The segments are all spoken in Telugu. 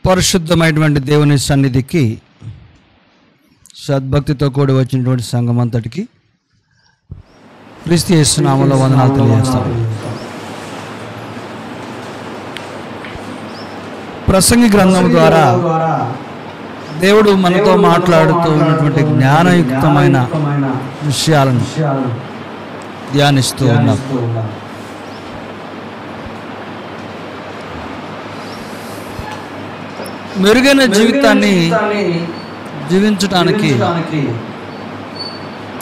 పరిశుద్ధమైనటువంటి దేవుని సన్నిధికి సద్భక్తితో కూడి వచ్చినటువంటి సంఘం అంతటికి క్రీస్తు యేసు నామములో వందనాలు తెలియజేస్తాను. ప్రసంగి గ్రంథం ద్వారా దేవుడు మనతో మాట్లాడుతూ ఉన్నటువంటి జ్ఞానయుక్తమైన విషయాలను ధ్యానిస్తూ ఉన్నాం. మెరుగైన జీవితాన్ని జీవించడానికి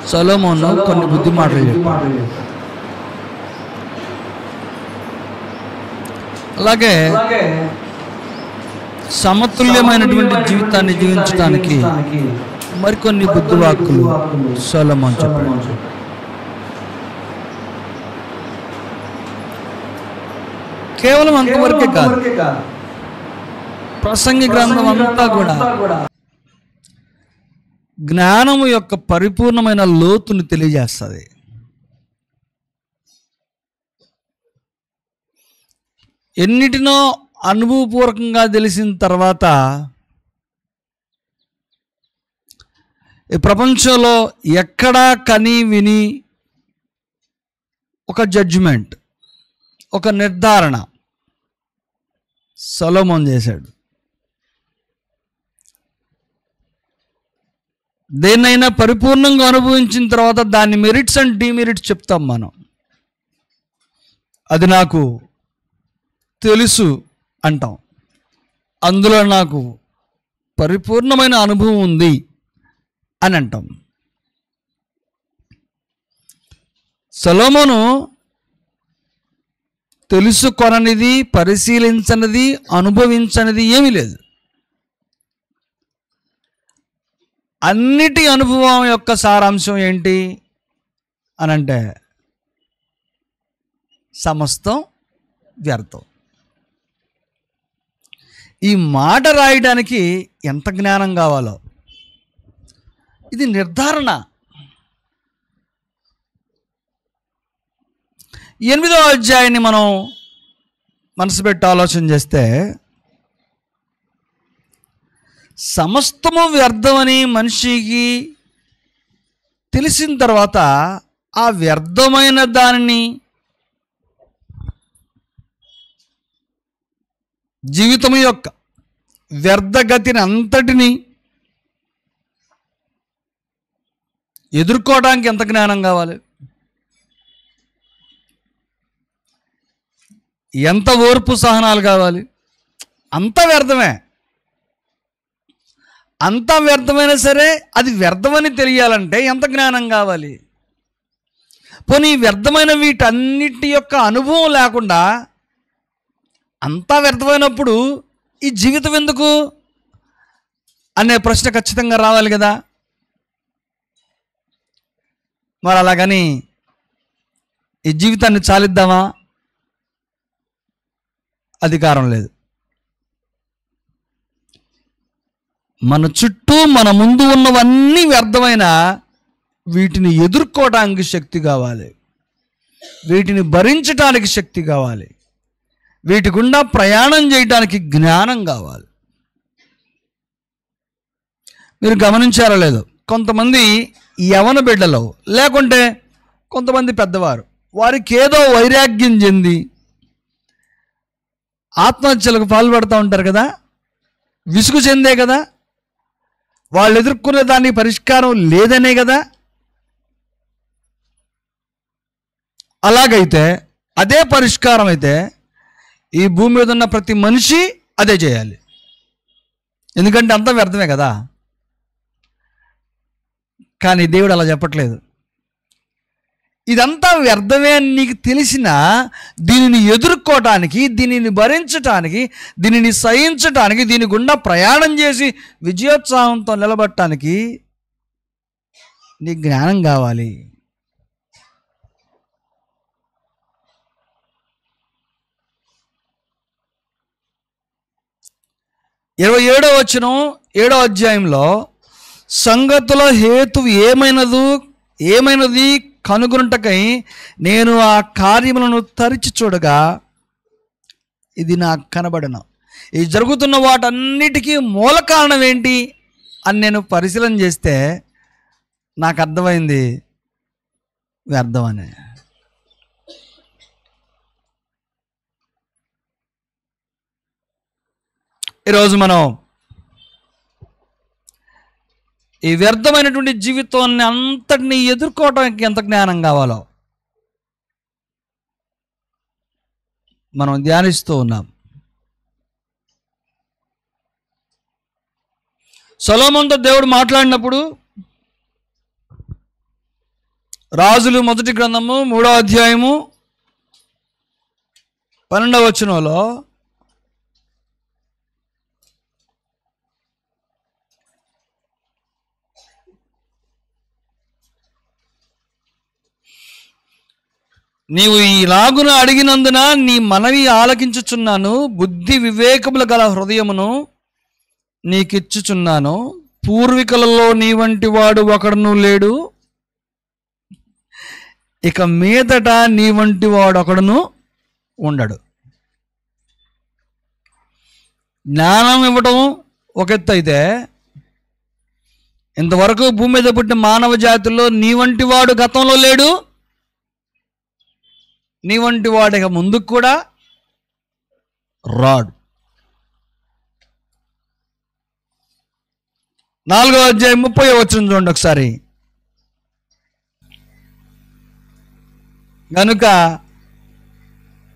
సొలొమోను కొన్ని బుద్ధి మాటలు చెప్పాడు. అలాగే సమతుల్యమైనటువంటి జీవితాన్ని జీవించడానికి మరికొన్ని బుద్ధి వాక్కులు సొలొమోను చెప్పాడు. కేవలం అంతవరకే కాదు, ప్రసంగి గ్రంథం అంతా కూడా జ్ఞానము యొక్క పరిపూర్ణమైన లోతును తెలియజేస్తుంది. ఎన్నిటినో అనుభవపూర్వకంగా తెలిసిన తర్వాత ఈ ప్రపంచంలో ఎక్కడా కని విని ఒక జడ్జిమెంట్, ఒక నిర్ధారణ సొలొమోను చేశాడు. దేన్నైనా పరిపూర్ణంగా అనుభవించిన తర్వాత దాని మెరిట్స్ అండ్ డిమెరిట్స్ చెప్తాం మనం. అది నాకు తెలుసు అంటాం, అందులో నాకు పరిపూర్ణమైన అనుభవం ఉంది అని అంటాం. సొలొమోను తెలుసుకొననిది, పరిశీలించనిది, అనుభవించనిది ఏమీ లేదు. అన్నిటి అనుభవం యొక్క సారాంశం ఏంటి అనంటే సమస్తం వ్యర్థం. ఈ మాట రాయడానికి ఎంత జ్ఞానం కావాలో, ఇది నిర్ధారణ. 8వ అధ్యాయాన్ని మనం మనసు పెట్టి ఆలోచన చేస్తే, సమస్తము వ్యర్థమని మనిషికి తెలిసిన తర్వాత ఆ వ్యర్థమైన దానిని, జీవితం యొక్క వ్యర్థగతిని అంతటిని ఎదుర్కోవడానికి ఎంత జ్ఞానం కావాలి, ఎంత ఓర్పు సహనాలు కావాలి. అంత వ్యర్థమే. అంత వ్యర్థమైనా సరే అది వ్యర్థమని తెలియాలంటే ఎంత జ్ఞానం కావాలి. పోనీ వ్యర్థమైన వీటన్నిటి యొక్క అనుభవం లేకుండా అంతా వ్యర్థమైనప్పుడు ఈ జీవితం ఎందుకు అనే ప్రశ్న ఖచ్చితంగా రావాలి కదా. మరి అలాగని ఈ జీవితాన్ని చాలిద్దామా? అధికారం లేదు. మన చుట్టూ మన ముందు ఉన్నవన్నీ వ్యర్థమైన వీటిని ఎదుర్కోవడానికి శక్తి కావాలి, వీటిని భరించడానికి శక్తి కావాలి, వీటి గుండా ప్రయాణం చేయడానికి జ్ఞానం కావాలి. మీరు గమనించారో లేదో, కొంతమంది యవన బిడ్డలు లేకుంటే కొంతమంది పెద్దవారు వారికి ఏదో వైరాగ్యం చెంది ఆత్మహత్యలకు పాల్పడుతూ ఉంటారు కదా. విసుగు చెందే కదా, వాళ్ళు ఎదుర్కొనే దానికి పరిష్కారం లేదనే కదా. అలాగైతే అదే పరిష్కారం అయితే ఈ భూమి మీద ఉన్న ప్రతి మనిషి అదే చేయాలి, ఎందుకంటే అంతా వ్యర్థమే కదా. కానీ దేవుడు అలా చెప్పట్లేదు. ఇదంతా వ్యర్థమే అని నీకు తెలిసినా దీనిని ఎదుర్కోవటానికి, దీనిని భరించటానికి, దీనిని సహించటానికి, దీని గుండా ప్రయాణం చేసి విజయోత్సాహంతో నిలబడటానికి నీకు జ్ఞానం కావాలి. ఇరవై 7వ వచనం 7వ అధ్యాయంలో సంగతుల హేతు ఏమైనది కనుగొనుటకై నేను ఆ కార్యములను తరిచి చూడగా ఇది నాకు కనబడను. ఈ జరుగుతున్న వాటన్నిటికీ మూల కారణం ఏంటి అని నేను పరిశీలన చేస్తే నాకు అర్థమైంది వ్యర్థం అని. ఈరోజు మనం ఈ వ్యర్థమైనటువంటి జీవితాన్ని అంతటిని ఎదుర్కోవడానికి ఎంత జ్ఞానం కావాలో మనం ధ్యానిస్తూ ఉన్నాం. సొలొమోనుతో దేవుడు మాట్లాడినప్పుడు రాజులు మొదటి గ్రంథము 3వ అధ్యాయము 12వ వచనంలో నీవు ఈలాగున అడిగినందున నీ మనవి ఆలకించుచున్నాను, బుద్ధి వివేకములు గల హృదయమును నీకిచ్చుచున్నాను. పూర్వీకులలో నీ వంటి వాడు ఒకడును లేడు, ఇక మీదట నీ వంటి వాడు ఒకడును ఉండడు. జ్ఞానం ఇవ్వడం ఒక ఎత్తు అయితే, ఇంతవరకు భూమి మీద పుట్టిన మానవ జాతిలో నీ వంటి వాడు గతంలో లేడు, నీ వంటి వాడు ఇక ముందుకు కూడా రాడు. 4వ అధ్యాయం 30వ వచనం చూడండి ఒకసారి. గనుక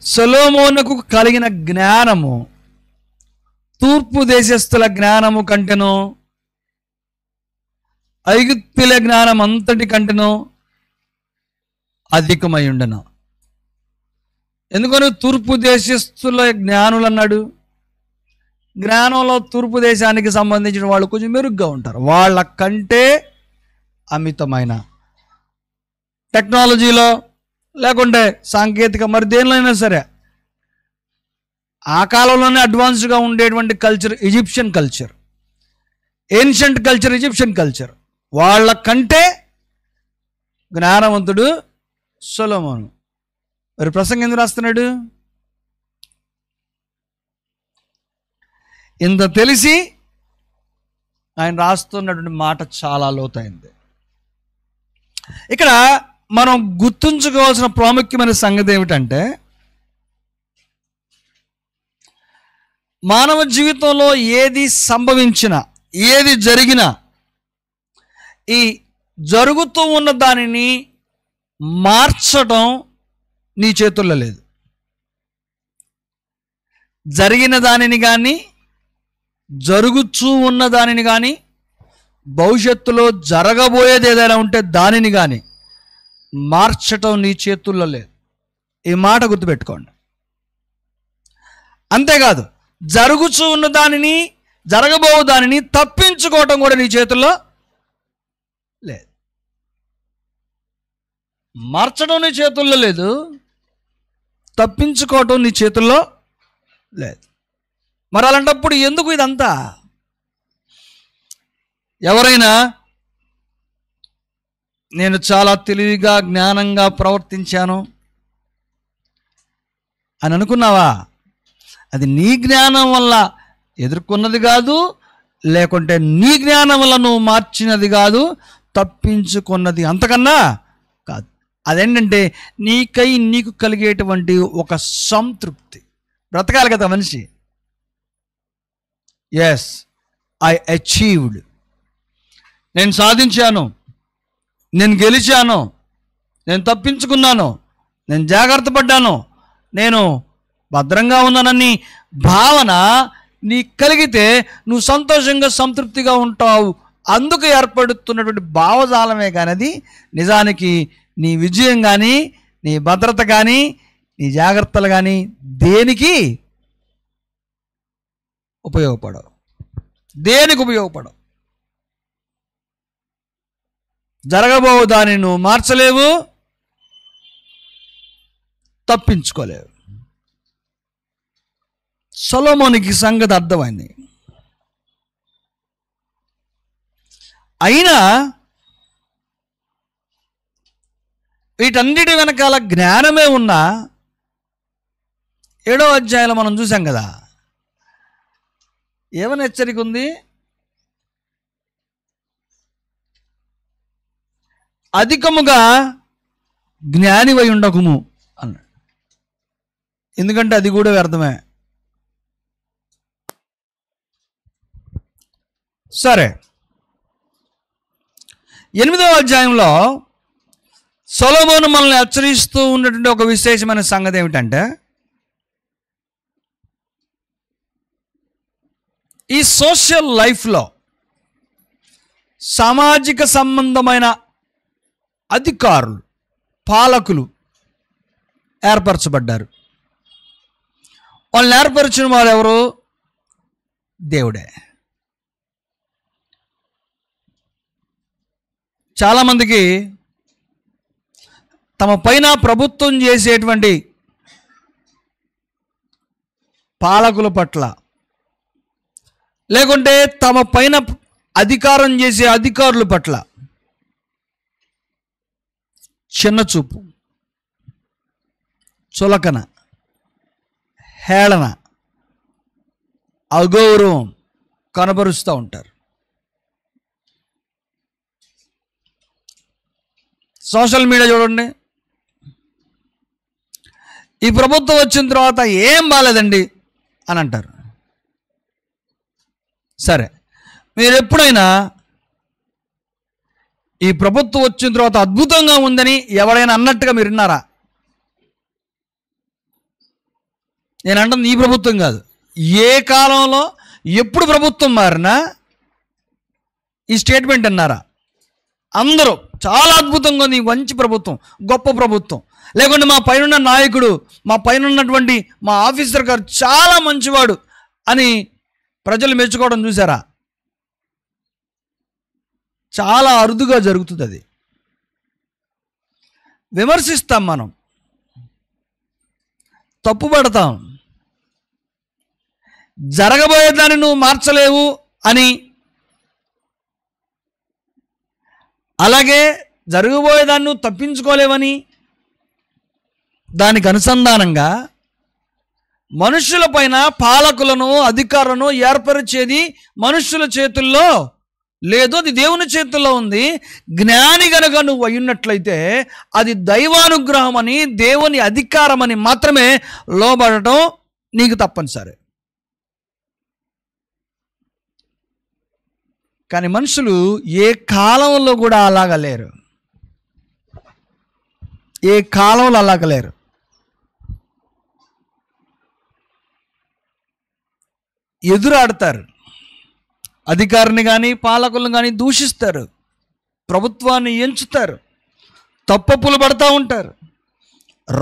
సొలొమోనుకు కలిగిన జ్ఞానము తూర్పు దేశస్థుల జ్ఞానము కంటెను, ఐగుప్తుల జ్ఞానం అంతటి కంటెను అధికమై ఉండను. ఎందుకని తూర్పు దేశస్థుల జ్ఞానులు అన్నాడు? జ్ఞానంలో తూర్పు దేశానికి సంబంధించిన వాళ్ళు కొంచెం మెరుగ్గా ఉంటారు. వాళ్ళ కంటే అమితమైన టెక్నాలజీలో లేకుంటే సాంకేతిక మరి దేనిలో సరే ఆ కాలంలోనే అడ్వాన్స్డ్గా ఉండేటువంటి culture Egyptian culture, ancient culture Egyptian culture. వాళ్ళ కంటే జ్ఞానవంతుడు సొలొమోను. మరి ప్రసంగం ఎందుకు రాస్తున్నాడు? ఇంత తెలిసి ఆయన రాస్తున్నటువంటి మాట చాలా లోతైంది. ఇక్కడ మనం గుర్తుంచుకోవాల్సిన ప్రాముఖ్యమైన సంగతి ఏమిటంటే, మానవ జీవితంలో ఏది సంభవించినా ఏది జరిగినా ఈ జరుగుతూ ఉన్న దానిని మార్చడం నీ చేతుల్లో లేదు. జరిగిన దానిని కానీ జరుగుతూ ఉన్న దానిని కానీ భవిష్యత్తులో జరగబోయేది ఏదైనా ఉంటే దానిని కానీ మార్చటం నీ చేతుల్లో లేదు. ఈ మాట గుర్తుపెట్టుకోండి. అంతేకాదు జరుగుతూ ఉన్న దానిని జరగబో దానిని తప్పించుకోవటం కూడా నీ చేతుల్లో లేదు. మార్చడం నీ చేతుల్లో లేదు, తప్పించుకోవటం నీ చేతుల్లో లేదు. మరి అలాంటప్పుడు ఎందుకు ఇదంతా? ఎవరైనా నేను చాలా తెలివిగా జ్ఞానంగా ప్రవర్తించాను అని అనుకున్నావా? అది నీ జ్ఞానం వల్ల ఎదుర్కొన్నది కాదు, లేకుంటే నీ జ్ఞానం వల్ల నువ్వు మార్చినది కాదు, తప్పించుకున్నది అంతకన్నా కాదు. అదేంటంటే నీకు కలిగేటువంటి ఒక సంతృప్తి. బ్రతకాలి కదా మనిషి. ఎస్, ఐ అచీవ్డ్, నేను సాధించాను, నేను గెలిచాను, నేను తప్పించుకున్నాను, నేను జాగ్రత్త పడ్డాను, నేను భద్రంగా ఉన్నానని భావన నీకు కలిగితే నువ్వు సంతోషంగా సంతృప్తిగా ఉంటావు. అందుకు ఏర్పడుతున్నటువంటి భావజాలమే కానీ అది నిజానికి నీ విజయం కానీ నీ భద్రత కానీ నీ జాగ్రత్తలు కానీ దేనికి ఉపయోగపడవు, దేనికి ఉపయోగపడవు. జరగబో దాన్ని నువ్వు మార్చలేవు, తప్పించుకోలేవు. సొలొమోనుకి సంగతి అర్థమైంది. అయినా వీటన్నిటి వెనకాల జ్ఞానమే ఉన్నా 7వ అధ్యాయంలో మనం చూసాం కదా, ఏమని హెచ్చరిక ఉంది? అధికముగా జ్ఞానివై ఉండకుము అన్నాడు. ఎందుకంటే అది కూడా వ్యర్థమే. సరే, 8వ అధ్యాయంలో సొలొమోను మనల్ని హెచ్చరిస్తూ ఉన్నటువంటి ఒక విశేషమైన సంగతి ఏమిటంటే, ఈ సోషల్ లైఫ్లో సామాజిక సంబంధమైన అధికారులు, పాలకులు ఏర్పరచబడ్డారు. వాళ్ళని ఏర్పరిచిన వారు ఎవరు? దేవుడే. చాలామందికి తమ పైన ప్రభుత్వం చేసేటువంటి పాలకుల పట్ల, లేకుంటే తమ పైన అధికారం చేసే అధికారుల పట్ల చిన్నచూపు, చులకన, హేళన, అగౌరవం కనబరుస్తూ ఉంటారు. సోషల్ మీడియా చూడండి, ఈ ప్రభుత్వం వచ్చిన తర్వాత ఏం బాలేదండి అని అంటారు. సరే, మీరు ఎప్పుడైనా ఈ ప్రభుత్వం వచ్చిన తర్వాత అద్భుతంగా ఉందని ఎవరైనా అన్నట్టుగా మీరు విన్నారా? నేను అంటుంది ఈ ప్రభుత్వం కాదు, ఏ కాలంలో ఎప్పుడు ప్రభుత్వం మారినా ఈ స్టేట్మెంట్ అన్నారా? అందరూ చాలా అద్భుతంగా ఉంది, మంచి ప్రభుత్వం, గొప్ప ప్రభుత్వం, లేకుంటే మా పైన నాయకుడు, మా పైన ఉన్నటువంటి మా ఆఫీసర్ గారు చాలా మంచివాడు అని ప్రజలు మెచ్చుకోవడం చూసారా? చాలా అరుదుగా జరుగుతుంది. అది విమర్శిస్తాం, మనం తప్పుపడతాం, జరగబోయేదాన్ని నువ్వు మార్చలేవు అని, అలాగే జరగబోయేదాన్ని నువ్వు తప్పించుకోలేవని, దానికి అనుసంధానంగా మనుషుల పైన పాలకులను, అధికారులను ఏర్పరిచేది మనుషుల చేతుల్లో లేదు, అది దేవుని చేతుల్లో ఉంది. జ్ఞాని గనుక నువ్వు అయ్యున్నట్లయితే అది దైవానుగ్రహం అని, దేవుని అధికారం అని మాత్రమే లోబడటం నీకు తప్పనిసరి. కానీ మనుషులు ఏ కాలంలో కూడా అలాగ లేరు, ఏ కాలంలో అలాగ లేరు. ఎదురాడతారు, అధికారిని కానీ పాలకులను కానీ దూషిస్తారు, ప్రభుత్వాన్ని ఎంచుతారు, తప్పప్పులు పడుతూ ఉంటారు,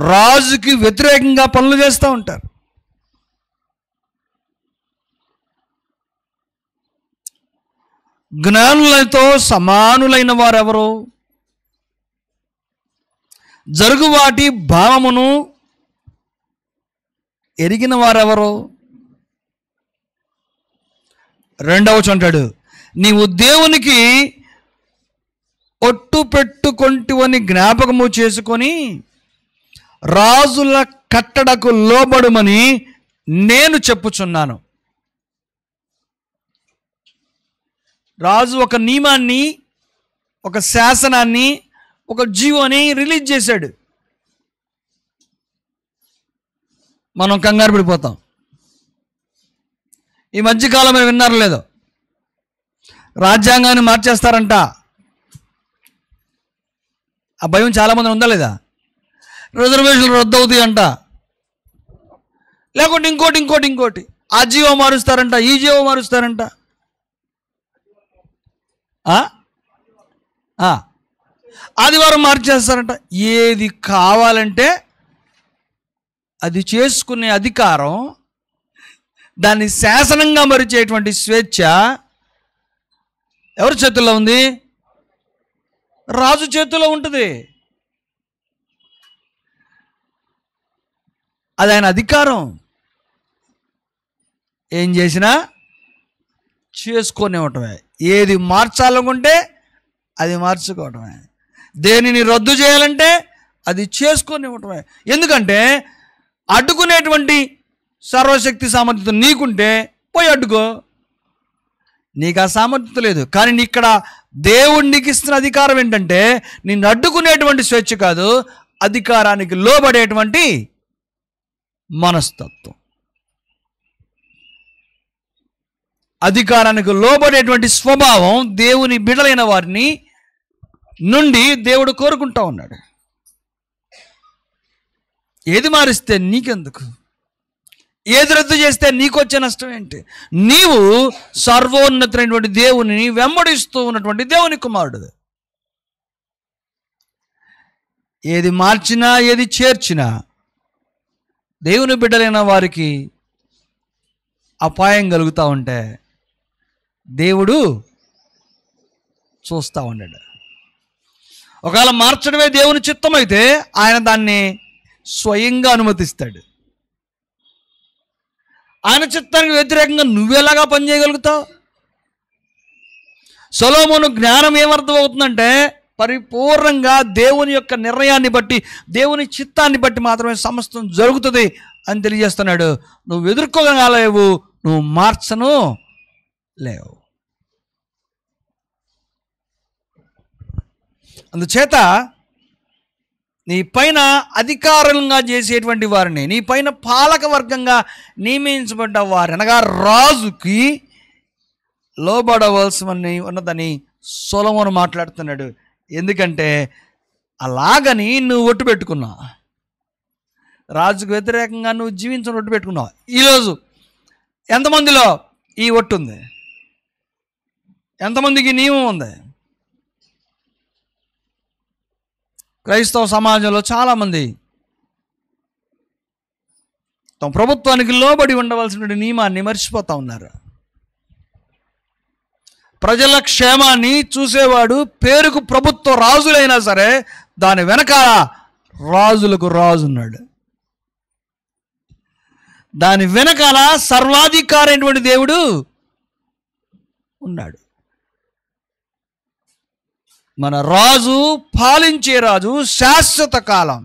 రాజుకి వ్యతిరేకంగా పనులు చేస్తూ ఉంటారు. జ్ఞానులతో సమానులైన వారెవరు? జరుగువాటి భావమును ఎరిగిన వారెవరు? 2వ వచనం అంటాడు, నీవు దేవునికి ఒట్టు పెట్టుకొంటివని జ్ఞాపకము చేసుకొని రాజుల కట్టడకు లోబడుమని నేను చెప్పుచున్నాను. రాజు ఒక నియమాన్ని, ఒక శాసనాన్ని, ఒక జీవోని రిలీజ్ చేశాడు. మనం కంగారు పడిపోతాం. ఈ మధ్యకాలం మీరు విన్నారో లేదో, రాజ్యాంగాన్ని మార్చేస్తారంట. ఆ భయం చాలామంది ఉందా లేదా? రిజర్వేషన్లు రద్దు అవుతాయి అంట, లేకుంటే ఇంకోటి ఆ జీవో మారుస్తారంట, ఈ జీవో మారుస్తారంట. ఆదివారం మార్చేస్తారంట. ఏది కావాలంటే అది చేసుకునే అధికారం, దాన్ని శాసనంగా మరిచేటువంటి స్వేచ్ఛ ఎవరి చేతుల్లో ఉంది? రాజు చేతుల్లో ఉంటుంది. అది ఆయన అధికారం. ఏం చేసినా చేసుకొనివ్వటమే. ఏది మార్చాలనుకుంటే అది మార్చుకోవటమే, దేనిని రద్దు చేయాలంటే అది చేసుకొనివ్వటమే. ఎందుకంటే అడ్డుకునేటువంటి సర్వశక్తి సామర్థ్యం నీకుంటే పోయి అడ్డుకో, నీకు ఆ సామర్థ్యత లేదు. కానీ ఇక్కడ దేవుడు నీకు ఇస్తున్న అధికారం ఏంటంటే నిన్ను అడ్డుకునేటువంటి స్వేచ్ఛ కాదు, అధికారానికి లోబడేటువంటి మనస్తత్వం. అధికారానికి లోబడేటువంటి స్వభావం దేవుని బిడ్డలైన వారిని నుండి దేవుడు కోరుకుంటా ఉన్నాడు. ఏది మారిస్తే నీకెందుకు, ఏది రద్దు చేస్తే నీకు వచ్చే నష్టం ఏంటి? నీవు సర్వోన్నతమైనటువంటి దేవుని వెంబడిస్తూ ఉన్నటువంటి దేవుని కుమారుడు. ఏది మార్చినా ఏది చేర్చినా దేవుని బిడ్డలైన వారికి అపాయం కలుగుతూ ఉంటే దేవుడు చూస్తూ ఉన్నాడు. ఒకవేళ మార్చడమే దేవుని చిత్తమైతే ఆయన దాన్ని స్వయంగా అనుమతిస్తాడు. ఆయన చిత్తానికి వ్యతిరేకంగా నువ్వెలాగా పనిచేయగలుగుతావు? సొలొమోను జ్ఞానం ఏమర్థం అవుతుందంటే పరిపూర్ణంగా దేవుని యొక్క నిర్ణయాన్ని బట్టి, దేవుని చిత్తాన్ని బట్టి మాత్రమే సమస్తం జరుగుతుంది అని తెలియజేస్తున్నాడు. నువ్వు ఎదుర్కోగలలేవు, నువ్వు మార్చను లేవు. అందుచేత నీ పైన అధికారంగా చేసేటువంటి వారిని, నీ పైన పాలక వర్గంగా నియమించబడ్డ వారు అనగా రాజుకి లోబడవలసి ఉన్నదని సొలొమోను మాట్లాడుతున్నాడు. ఎందుకంటే అలాగని నువ్వు ఒట్టు పెట్టుకున్నావు, రాజుకు వ్యతిరేకంగా నువ్వు జీవించని ఒట్టు పెట్టుకున్నావు. ఈరోజు ఎంతమందిలో ఈ ఒట్టు ఉంది? ఎంతమందికి నియమం ఉంది? క్రైస్తవ సమాజంలో చాలామంది తమ ప్రభుత్వానికి లోబడి ఉండవలసిన నియమాన్ని మర్చిపోతూ ఉన్నారు. ప్రజల క్షేమాన్ని చూసేవాడు పేరుకు ప్రభుత్వ రాజులైనా సరే దాని వెనకాల రాజులకు రాజు ఉన్నాడు. దాని వెనకాల సర్వాధికారి అయినటువంటి దేవుడు ఉన్నాడు. మన రాజు, పాలించే రాజు శాశ్వత కాలం.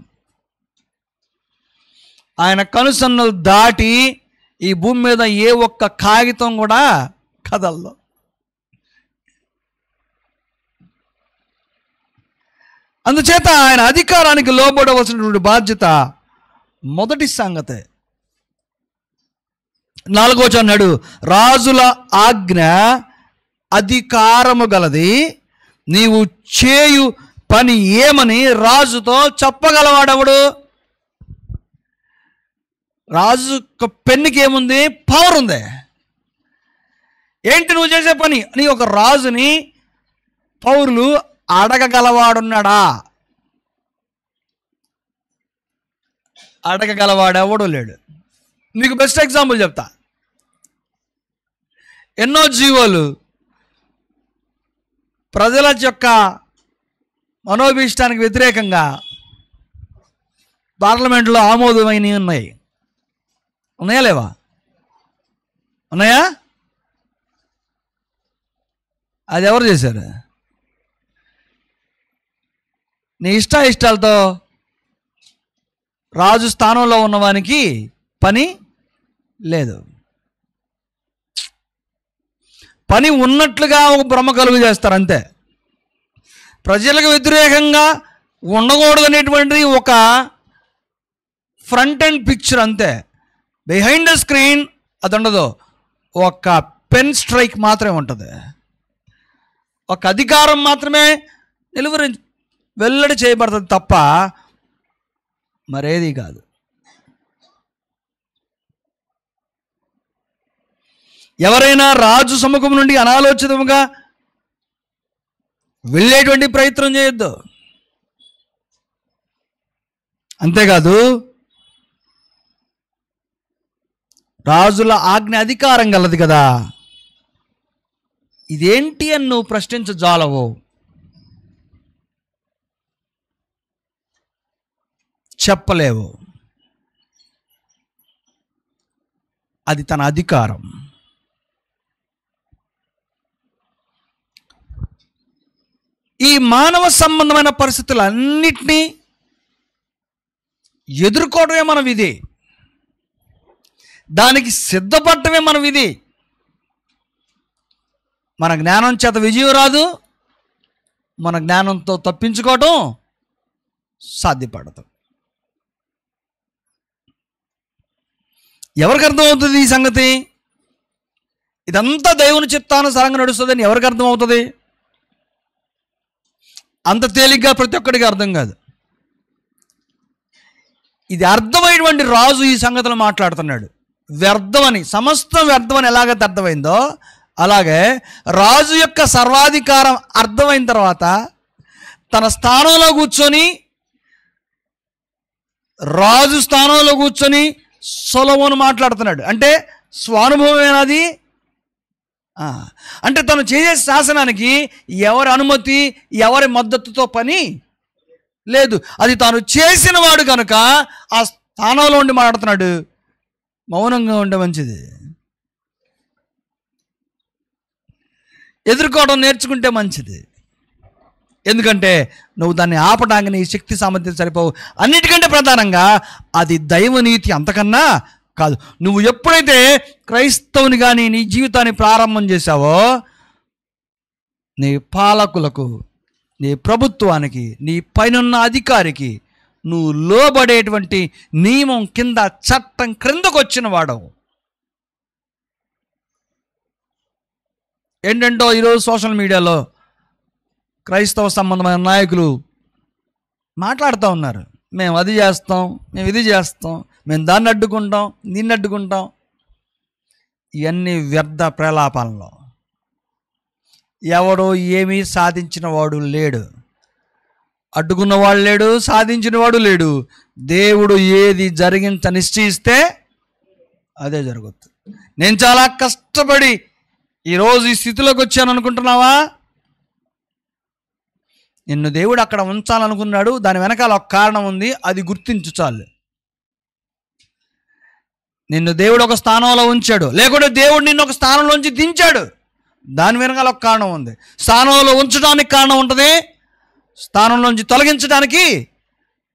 ఆయన కనుసన్నలు దాటి ఈ భూమి మీద ఏ ఒక్క కాగితం కూడా కదలదు. అందుచేత ఆయన అధికారానికి లోబడవలసినటువంటి బాధ్యత మొదటి సంగతే. 4వ వచనం అన్నాడు, రాజుల ఆజ్ఞ అధికారము గలది, నీవు చేయు పని ఏమని రాజుతో చెప్పగలవాడెవడు? రాజు పెన్నుకి ఏముంది? పవర్ ఉంది. ఏంటి నువ్వు చేసే పని? నీ ఒక రాజుని పౌరులు అడగగలవాడున్నాడా? అడగగలవాడెవడూ లేడు. నీకు బెస్ట్ ఎగ్జాంపుల్ చెప్తా. ఎన్నో జీవోలు ప్రజల యొక్క మనోభీష్టానికి వ్యతిరేకంగా పార్లమెంట్లో ఆమోదమైనవి ఉన్నాయి. ఉన్నాయా లేవా? ఉన్నాయా? అది ఎవరు చేశారు? నీ ఇష్టాలతో రాజు స్థానంలో ఉన్నవానికి పని లేదు. పని ఉన్నట్లుగా ఒక భ్రమ కలుగు చేస్తారు అంతే. ప్రజలకు వ్యతిరేకంగా ఉండకూడదు అనేటువంటిది ఒక ఫ్రంట్ అండ్ పిక్చర్ అంతే. బిహైండ్ ద స్క్రీన్ అది ఉండదు. ఒక పెన్ స్ట్రైక్ మాత్రమే ఉంటుంది. ఒక అధికారం మాత్రమే వెల్లడి చేయబడుతుంది తప్ప మరేది కాదు. ఎవరైనా రాజు సముఖం నుండి అనాలోచితముగా వెళ్ళేటువంటి ప్రయత్నం చేయొద్దు. అంతేకాదు రాజుల ఆజ్ఞ అధికారం గలది కదా, ఇదేంటి అని నువ్వు ప్రశ్నించజాలవు. చెప్పలేవు. అది తన అధికారం. ఈ మానవ సంబంధమైన పరిస్థితులన్నిటినీ ఎదుర్కోవడమే మన విధి, దానికి సిద్ధపడటమే మన విధి. మన జ్ఞానం చేత విజయం రాదు, మన జ్ఞానంతో తప్పించుకోవటం సాధ్యపడదు. ఎవరికి అర్థమవుతుంది ఈ సంగతి? ఇదంతా దేవుని చిత్తానుసారంగా నడుస్తుందని ఎవరికి అర్థమవుతుంది? అంత తేలిగ్గా ప్రతి ఒక్కడికి అర్థం కాదు. ఇది అర్థమైనటువంటి రాజు ఈ సంగతులు మాట్లాడుతున్నాడు. వ్యర్థమని, సమస్తం వ్యర్థమని ఎలాగైతే అర్థమైందో అలాగే రాజు యొక్క సర్వాధికారం అర్థమైన తర్వాత తన స్థానంలో కూర్చొని, రాజు స్థానంలో కూర్చొని సొలొమోను మాట్లాడుతున్నాడు. అంటే స్వానుభవమేనది. అంటే తను చేసే శాసనానికి ఎవరి అనుమతి, ఎవరి మద్దతుతో పని లేదు. అది తాను చేసిన వాడు కనుక ఆ స్థానంలో ఉండి మాట్లాడుతున్నాడు. మౌనంగా ఉండే మంచిది. ఎదుర్కోవడం నేర్చుకుంటే మంచిది. ఎందుకంటే నువ్వు దాన్ని ఆపడానికి నీ శక్తి సామర్థ్యం సరిపోవు. అన్నిటికంటే ప్రధానంగా అది దైవనీతి, అంతకన్నా కాదు. నువ్వు ఎప్పుడైతే క్రైస్తవుని కానీ నీ జీవితాన్ని ప్రారంభం చేశావో, నీ పాలకులకు, నీ ప్రభుత్వానికి, నీ పైనున్న అధికారికి నువ్వు లోబడేటువంటి నియమం కింద, చట్టం క్రిందకు వచ్చిన వాడవు. ఏంటంటో ఈరోజు సోషల్ మీడియాలో క్రైస్తవ సంబంధమైన నాయకులు మాట్లాడుతూ ఉన్నారు. మేము అది చేస్తాం, మేము ఇది చేస్తాం, మేము దాన్ని అడ్డుకుంటాం, దీన్ని అడ్డుకుంటాం. ఇవన్నీ వ్యర్థ ప్రలాపాలలో. ఎవడో ఏమీ సాధించిన వాడు లేడు, అడ్డుకున్నవాడు లేడు, సాధించినవాడు లేడు. దేవుడు ఏది జరిగించ నిశ్చయిస్తే అదే జరుగుతుంది. నేను చాలా కష్టపడి ఈరోజు ఈ స్థితిలోకి వచ్చాను అనుకుంటున్నావా? నిన్ను దేవుడు అక్కడ ఉంచాలనుకున్నాడు. దాని వెనకాల ఒక కారణం ఉంది, అది గుర్తించు చాలు. నిన్ను దేవుడు ఒక స్థానంలో ఉంచాడు, లేకుంటే దేవుడు నిన్ను ఒక స్థానంలోంచి దించాడు. దాని వెనకాల ఒక కారణం ఉంది. స్థానంలో ఉంచడానికి కారణం ఉంటుంది, స్థానంలోంచి తొలగించడానికి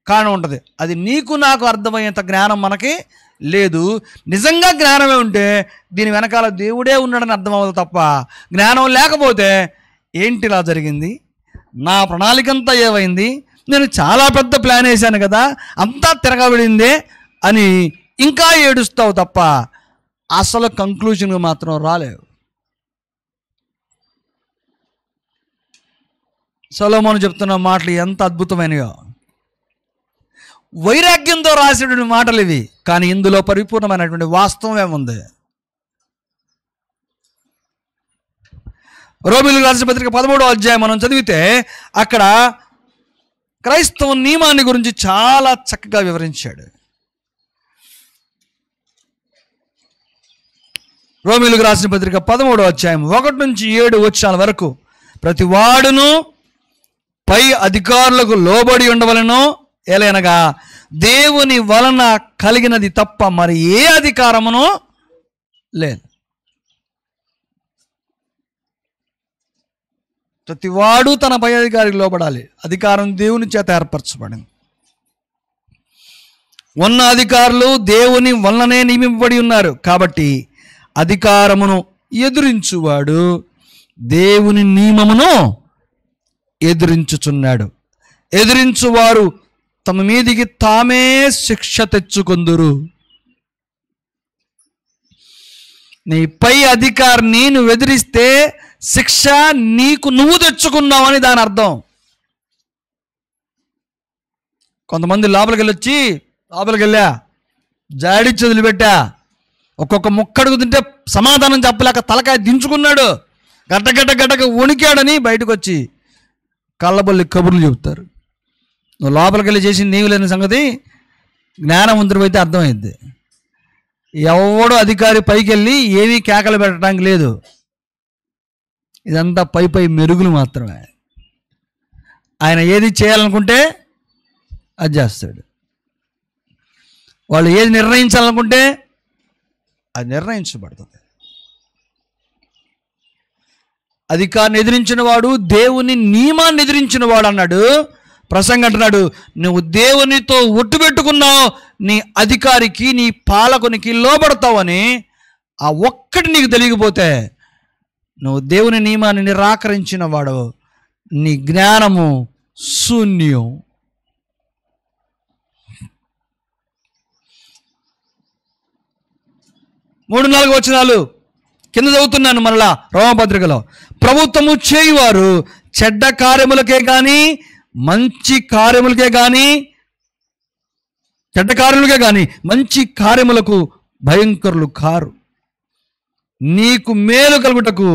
కారణం ఉంటుంది. అది నీకు నాకు అర్థమయ్యేంత జ్ఞానం మనకి లేదు. నిజంగా జ్ఞానమే ఉంటే దీని వెనకాల దేవుడే ఉన్నాడని అర్థం అవ్వదు తప్ప, జ్ఞానం లేకపోతే ఏంటి ఇలా జరిగింది, నా ప్రణాళిక అంతా ఏమైంది, నేను చాలా పెద్ద ప్లాన్ వేశాను కదా, అంతా తిరగబడిందే అని ఇంకా ఏడుస్తావు తప్ప అసలు కంక్లూజన్కి మాత్రం రాలేవు. సొలొమోను చెప్తున్న మాటలు ఎంత అద్భుతమైనయో. వైరాగ్యంతో రాసినటువంటి మాటలు ఇవి, కానీ ఇందులో పరిపూర్ణమైనటువంటి వాస్తవం ఏముంది? రోమీయులకు రాసిన పత్రిక 13వ అధ్యాయం మనం చదివితే అక్కడ క్రైస్తవ నియమాన్ని గురించి చాలా చక్కగా వివరించాడు. రోమీయులకు రాసిన పత్రిక 13వ అధ్యాయం 1 నుంచి 7 వచనాల వరకు, ప్రతి వాడును పై అధికారులకు లోబడి ఉండవలెను, ఎలయనగా దేవుని వలన కలిగినది తప్ప మరి ఏ అధికారమును లేదు. ప్రతివాడు తన పై అధికారికి లోబడాలి. అధికారం దేవుని చేత ఏర్పరచబడింది. ఉన్న అధికారులు దేవుని వలననే నియమింపబడి ఉన్నారు. కాబట్టి అధికారమును ఎదురించువాడు దేవుని నియమమును ఎదిరించుచున్నాడు. ఎదిరించువారు తమ మీదికి తామే శిక్ష తెచ్చుకొందురు. నీ పై అధికారిని నువ్వు ఎదిరిస్తే శిక్ష నీకు నువ్వు తెచ్చుకున్నావని దాని అర్థం. కొంతమంది లోపలికి వెళ్ళా జాడిచ్చి వదిలిపెట్టా, ఒక్కొక్క ముక్కడుగు తింటే సమాధానం చెప్పలేక తలకాయ దించుకున్నాడు, గడ్డగడ్డగా వణికాడని బయటకు వచ్చి కళ్ళబొల్లి కబుర్లు చెబుతారు. నువ్వు లోపలికి వెళ్ళి చేసి నీవు లేని సంగతి జ్ఞానవంతుడు అయితే అర్థమైంది. ఎవడో అధికారి పైకి వెళ్ళి ఏమీ కేకలు పెట్టడానికి లేదు. ఇదంతా పై మెరుగులు మాత్రమే. ఆయన ఏది చేయాలనుకుంటే అది చేస్తాడు. వాళ్ళు ఏది నిర్ణయించాలనుకుంటే అది నిర్ణయించబడుతుంది. అధికారిని ఎదిరించిన వాడు దేవుని నియమాన్ని ఎదిరించిన వాడు అన్నాడు. ప్రసంగం అంటున్నాడు, నువ్వు దేవునితో ఒట్టు పెట్టుకున్నావు, నీ అధికారికి నీ పాలకునికి లోబడతావని. ఆ ఒక్కటి నీకు తెలియకపోతే నువ్వు దేవుని నియమాన్ని నిరాకరించిన వాడు, నీ జ్ఞానము శూన్యం. మూడు 4 వచనాలు కింద చదువుతున్నాను మరలా రోమపత్రికలో. ప్రభుత్వము చేయువారు చెడ్డ కార్యములకే కానీ మంచి కార్యములకే కానీ చెడ్డ కార్యములకే కానీ మంచి కార్యములకు భయంకరులు కారు. నీకు మేలు కలుగుటకు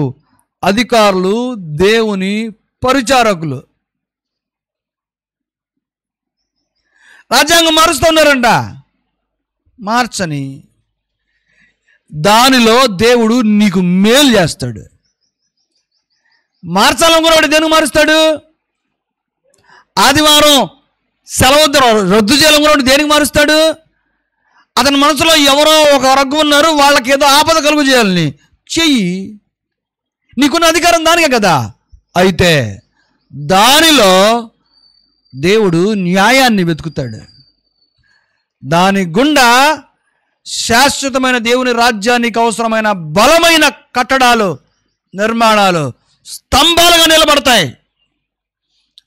అధికారులు దేవుని పరిచారకులు. రాజ్యాంగం మారుస్తున్నారంట. మార్చని దానిలో దేవుడు నీకు మేలు చేస్తాడు. మార్చాలనుకున్నవాడు దేనికి మారుస్తాడు? ఆదివారం సెలవు రద్దు చేయాలనుకున్నవాడు దేనికి మారుస్తాడు? అతని మనసులో ఎవరో ఒక వర్గం ఉన్నారు, వాళ్ళకి ఏదో ఆపద కలుగు చేయాలని చెయ్యి. నీకున్న అధికారం దానికే కదా. అయితే దానిలో దేవుడు న్యాయాన్ని వెతుకుతాడు. దాని గుండా శాశ్వతమైన దేవుని రాజ్యానికి అవసరమైన బలమైన కట్టడాలు, నిర్మాణాలు స్తంభాలుగా నిలబడతాయి.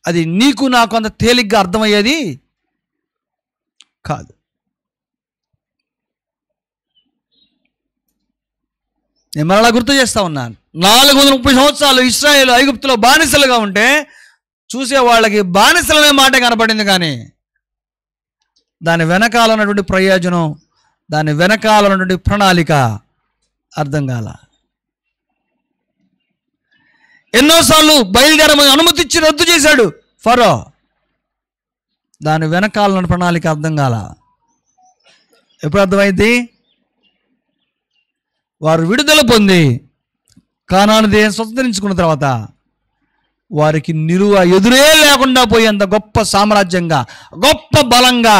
అది నీకు నాకు అంత తేలిగ్గా అర్థమయ్యేది కాదు. నేను మరలా గుర్తు చేస్తా ఉన్నాను. 430 సంవత్సరాలు ఇశ్రాయేలు ఐగుప్తులో బానిసలుగా ఉంటే చూసే వాళ్ళకి బానిసలనే మాట కనపడింది, కానీ దాని వెనకాల ఉన్నటువంటి ప్రయోజనం, దాని వెనకాల ఉన్నటువంటి ప్రణాళిక అర్థం కాల. ఎన్నోసార్లు బయలుదేరమని అనుమతి ఇచ్చి రద్దు చేశాడు ఫరో. దాని వెనకాల ఉన్న ప్రణాళిక అర్థం కాల. ఎప్పుడు అర్థమైంది? వారు విడుదల పొంది కానాను దేశం స్వతంత్రించుకున్న తర్వాత వారికి నిలువ ఎదురే లేకుండా పోయేంత గొప్ప సామ్రాజ్యంగా, గొప్ప బలంగా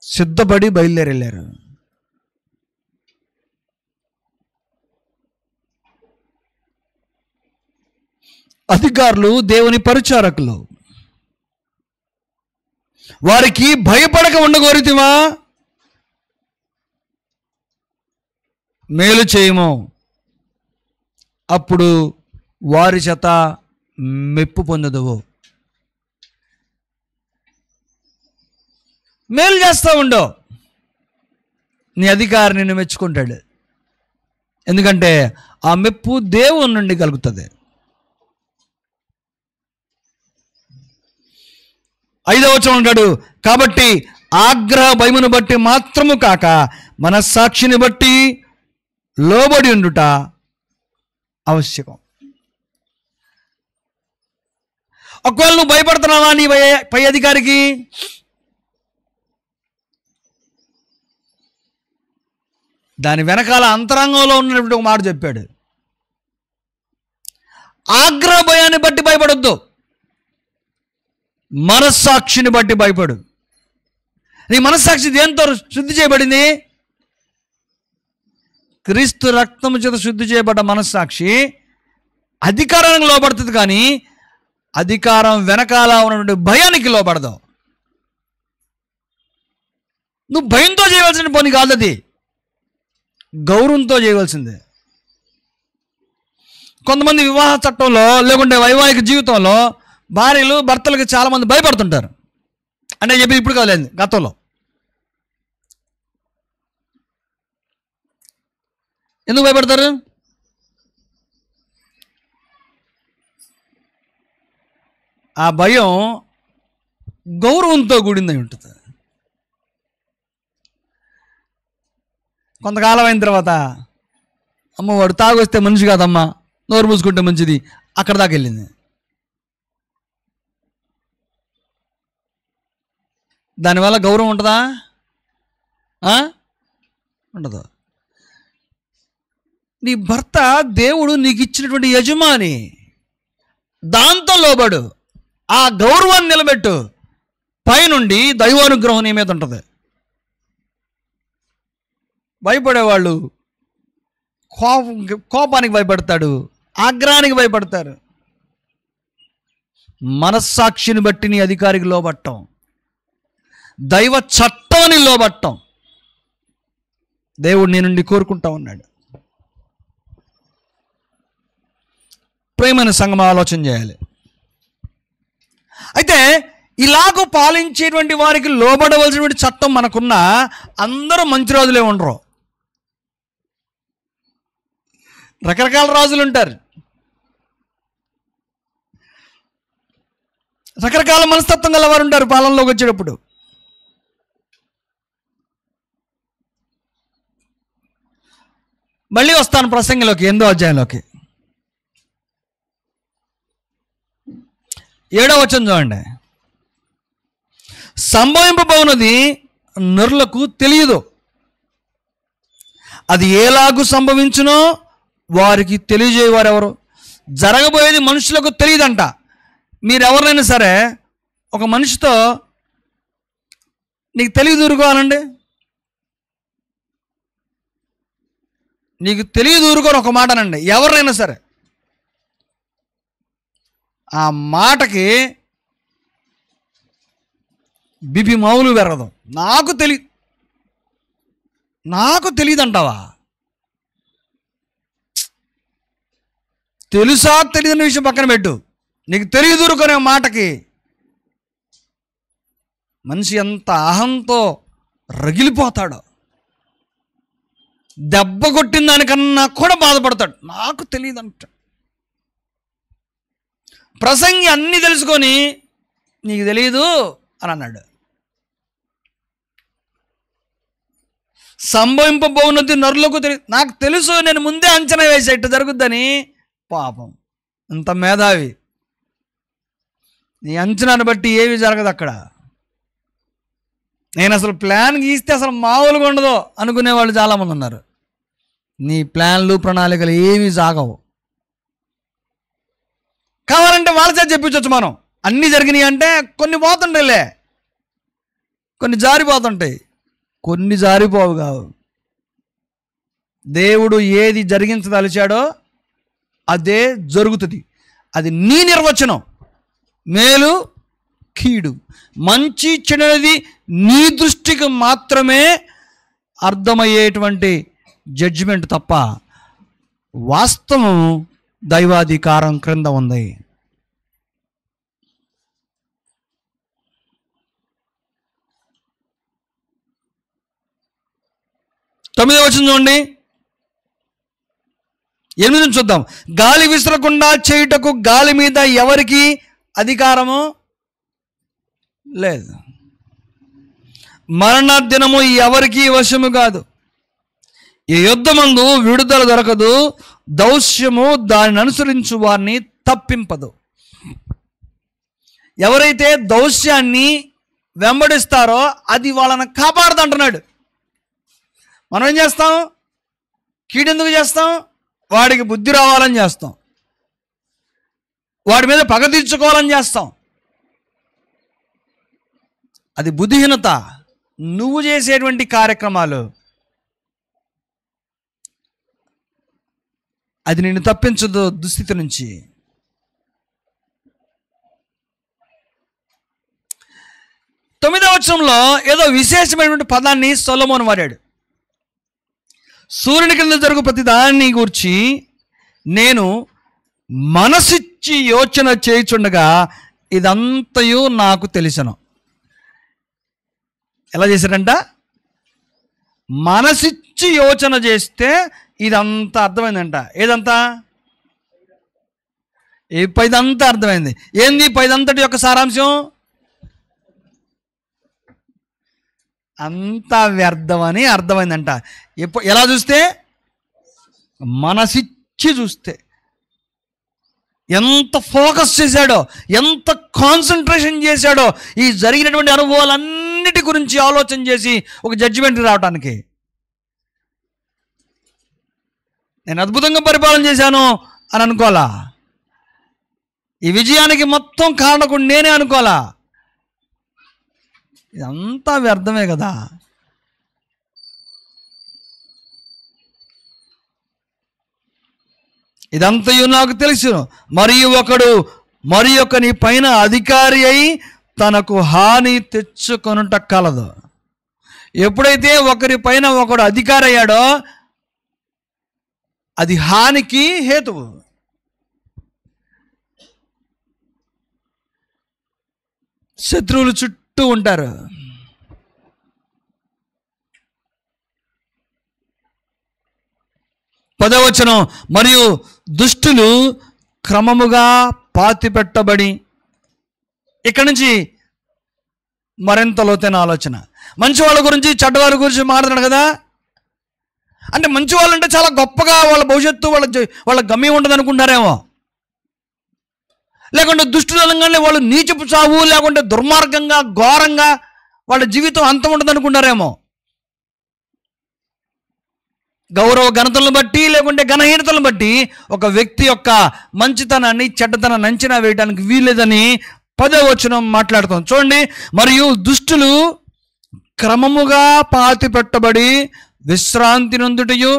సిద్ధపడి బయలుదేరెళ్ళారు. అధికారులు దేవుని పరిచారకులు. వారికి భయపడక ఉండగోరితివా? మేలు చేయము, అప్పుడు వారి చేత మెప్పు పొందదువు. మేలు చేస్తూ ఉండో, నీ అధికారి నిన్ను మెచ్చుకుంటాడు. ఎందుకంటే ఆ మెప్పు దేవుని నుండి కలుగుతుంది. 5వ వచనం అంటాడు, కాబట్టి ఆగ్రహ భయమును బట్టి మాత్రము కాక మనస్సాక్షిని బట్టి లోబడి ఉండుట ఆవశ్యకం. ఒకవేళ నువ్వు భయపడుతున్నావా నీ పై అధికారికి? దాని వెనకాల అంతరంగంలో ఉన్నటువంటి ఒక మాట చెప్పాడు. ఆగ్రహ భయాన్ని బట్టి భయపడొద్దు, మనస్సాక్షిని బట్టి భయపడు. నీ మనస్సాక్షి దేంతో శుద్ధి చేయబడింది? క్రీస్తు రక్తము చేత శుద్ధి చేయబడ్డ మనస్సాక్షి అధికారానికి లోపడుతుంది, కానీ అధికారం వెనకాల ఉన్నటువంటి భయానికి లోపడదు. నువ్వు భయంతో చేయవలసిన పని కాదు, అది గౌరవంతో చేయవలసిందే. కొంతమంది వివాహ చట్టంలో లేకుంటే వైవాహిక జీవితంలో భార్యలు భర్తలకు చాలామంది భయపడుతుంటారు. అంటే చెప్పి ఇప్పుడు కాలేదు, గతంలో. ఎందుకు భయపడతారు? ఆ భయం గౌరవంతో కూడిందై ఉంటుంది. కొంతకాలం అయిన తర్వాత అమ్మ వాడు తాగొస్తే మనిషి కాదమ్మా, నోరు మూసుకుంటే మంచిది, అక్కడ దాకా వెళ్ళింది. దానివల్ల గౌరవం ఉంటుందా? ఉండదు. నీ భర్త దేవుడు నీకు ఇచ్చినటువంటి యజమాని, దాంతో లోబడు, ఆ గౌరవాన్ని నిలబెట్టు. పైనుండి దైవానుగ్రహం నీ మీద ఉంటుంది. భయపడేవాళ్ళు కోపానికి భయపడతాడు, ఆగ్రహానికి భయపడతారు. మనస్సాక్షిని బట్టి నీ అధికారికి లోబట్టం, దైవ చట్టాన్ని లోబట్టం దేవుడు నీ నుండి కోరుకుంటా ఉన్నాడు. ప్రేమైన సంఘం ఆలోచన చేయాలి. అయితే ఇలాగూ పాలించేటువంటి వారికి లోబడవలసినటువంటి చట్టం మనకున్న అందరూ మంచి రాజులే ఉండరు. రకరకాల రాజులు ఉంటారు, రకరకాల మనస్తత్వం గల వారు ఉంటారు పాలనలోకి వచ్చేటప్పుడు. మళ్ళీ వస్తాను ప్రసంగిలోకి, 8వ అధ్యాయంలోకి. 7వ వచనం చూడండి. సంభవింపబోనది నరులకు తెలియదు, అది ఎలాగూ సంభవించునో వారికి తెలియజేయవారు ఎవరు? జరగబోయేది మనుషులకు తెలియదంట. మీరు ఎవరినైనా సరే ఒక మనిషితో నీకు తెలియదూరుకోవాలండి, నీకు తెలియదూరుకోని ఒక మాటనండి ఎవరినైనా సరే, ఆ మాటకి బిపి మౌలు పెరగదు. నాకు తెలియదంటావా? తెలుసా తెలియని విషయం పక్కన పెట్టు, నీకు తెలియదూరుకునే మాటకి మనిషి ఎంత అహంతో రగిలిపోతాడో, దెబ్బ కొట్టిన దానికన్నా కూడా బాధపడతాడు. నాకు తెలియదంట. ప్రసంగి అన్నీ తెలుసుకొని నీకు తెలియదు అని అన్నాడు. సంభవింపబోనది నరులకు తెలియదు, నాకు తెలుసు, నేను ముందే అంచనా వేసా ఇట్లా జరుగుద్దని. పాపం, ఇంత మేధావి, నీ అంచనాను బట్టి ఏవి జరగదు అక్కడ. నేను అసలు ప్లాన్ గీస్తే అసలు మామూలుగా ఉండదు అనుకునే వాళ్ళు చాలామంది ఉన్నారు. నీ ప్లాన్లు ప్రణాళికలు ఏమీ సాగవు. కావాలంటే వాళ్ళ చేత చెప్పించవచ్చు మనం, అన్నీ జరిగినాయి అంటే కొన్ని పోతుంటాయిలే, కొన్ని జారిపోతుంటాయి, కొన్ని జారిపోవు కావు. దేవుడు ఏది జరిగించదలిచాడో అదే జరుగుతుంది. అది నీ నిర్వచనం. మేలు కీడు, మంచి చెడునది నీ దృష్టికి మాత్రమే అర్థమయ్యేటువంటి జడ్జిమెంట్ తప్ప వాస్తవం దైవాధికారం క్రింద ఉంది. తొమ్మిదవ వచనం చూడండి, 8 చూద్దాం. గాలి విసరకుండా చేయుటకు గాలి మీద ఎవరికి అధికారము లేదు, మరణ దినము ఎవరికి వశము కాదు. ఈ యుద్ధమందు విడుదల దొరకదు, దౌష్యము దానిని అనుసరించు వారిని తప్పింపదు. ఎవరైతే దౌష్యాన్ని వెంబడిస్తారో అది వాళ్ళని కాపాడదంటున్నాడు. మనం ఏం చేస్తాం? కీడెందుకు చేస్తాం? వాడికి బుద్ధి రావాలని చేస్తాం, వాడి మీద పగ తీర్చుకోవాలని చేస్తాం. అది బుద్ధిహీనత. నువ్వు చేసేటువంటి కార్యక్రమాలు అది నిన్ను తప్పించదు దుస్థితి నుంచి. 9వ వచనంలో ఏదో విశేషమైనటువంటి పదాన్ని సొలొమోను వాడాడు. సూర్యుని కింద జరుగు ప్రతి దాన్ని గూర్చి నేను మనసిచ్చి యోచన చేయుచుండగా ఇదంతయు నాకు తెలిసెను. ఎలా చేశాడంట? మనసిచ్చి యోచన చేస్తే ఇదంతా అర్థమైందంట. ఏదంతా? ఈ పైదంతా అర్థమైంది. ఏంది పైదంతటి యొక్క సారాంశం? అంతా వ్యర్థమని అర్థమైందంట. ఎలా చూస్తే? మనసిచ్చి చూస్తే. ఎంత ఫోకస్ చేశాడో, ఎంత కాన్సన్ట్రేషన్ చేశాడో ఈ జరిగినటువంటి అనుభవాలన్నిటి గురించి ఆలోచన చేసి ఒక జడ్జిమెంట్ రావడానికి. నేను అద్భుతంగా పరిపాలన చేశాను అని అనుకోవాలా, ఈ విజయానికి మొత్తం కారణకుడు నేనే అనుకోవాలా. ఇదంతా వ్యర్థమే కదా. ఇదంతయు నాకు తెలుసు, మరియు ఒకడు మరి ఒకని పైన అధికారి అయి తనకు హాని తెచ్చుకొనుట కలదు. ఎప్పుడైతే ఒకరి పైన ఒకడు అధికారి అయ్యాడో అది హానికి హేతువు. శత్రువులు చుట్టూ ఉంటారు. పదవచనం, మరియు దుష్టులు క్రమముగా పాతిపెట్టబడి. ఇక్కడి నుంచి మరింత లోతైన ఆలోచన. మంచి వాళ్ళ గురించి చెడ్డవారి గురించి మాట్లాడుతున్నాడు కదా. అంటే మంచి వాళ్ళు అంటే చాలా గొప్పగా వాళ్ళ భవిష్యత్తు వాళ్ళ గమ్యం ఉంటుంది అనుకుంటారేమో. లేకుంటే దుష్టులు అనగానే వాళ్ళు నీచపు చావు, లేకుంటే దుర్మార్గంగా ఘోరంగా వాళ్ళ జీవితం అంతం ఉంటుంది అనుకుంటారేమో. గౌరవ ఘనతలను బట్టి లేకుంటే ఘనహీనతలను బట్టి ఒక వ్యక్తి యొక్క మంచితనాన్ని చెడ్డతనాన్ని అంచనా వేయడానికి వీల్లేదని 10వ వచనం మాట్లాడుతాం. చూడండి, మరియు దుష్టులు క్రమముగా పాతిపెట్టబడి విశ్రాంతి నొందుటయు,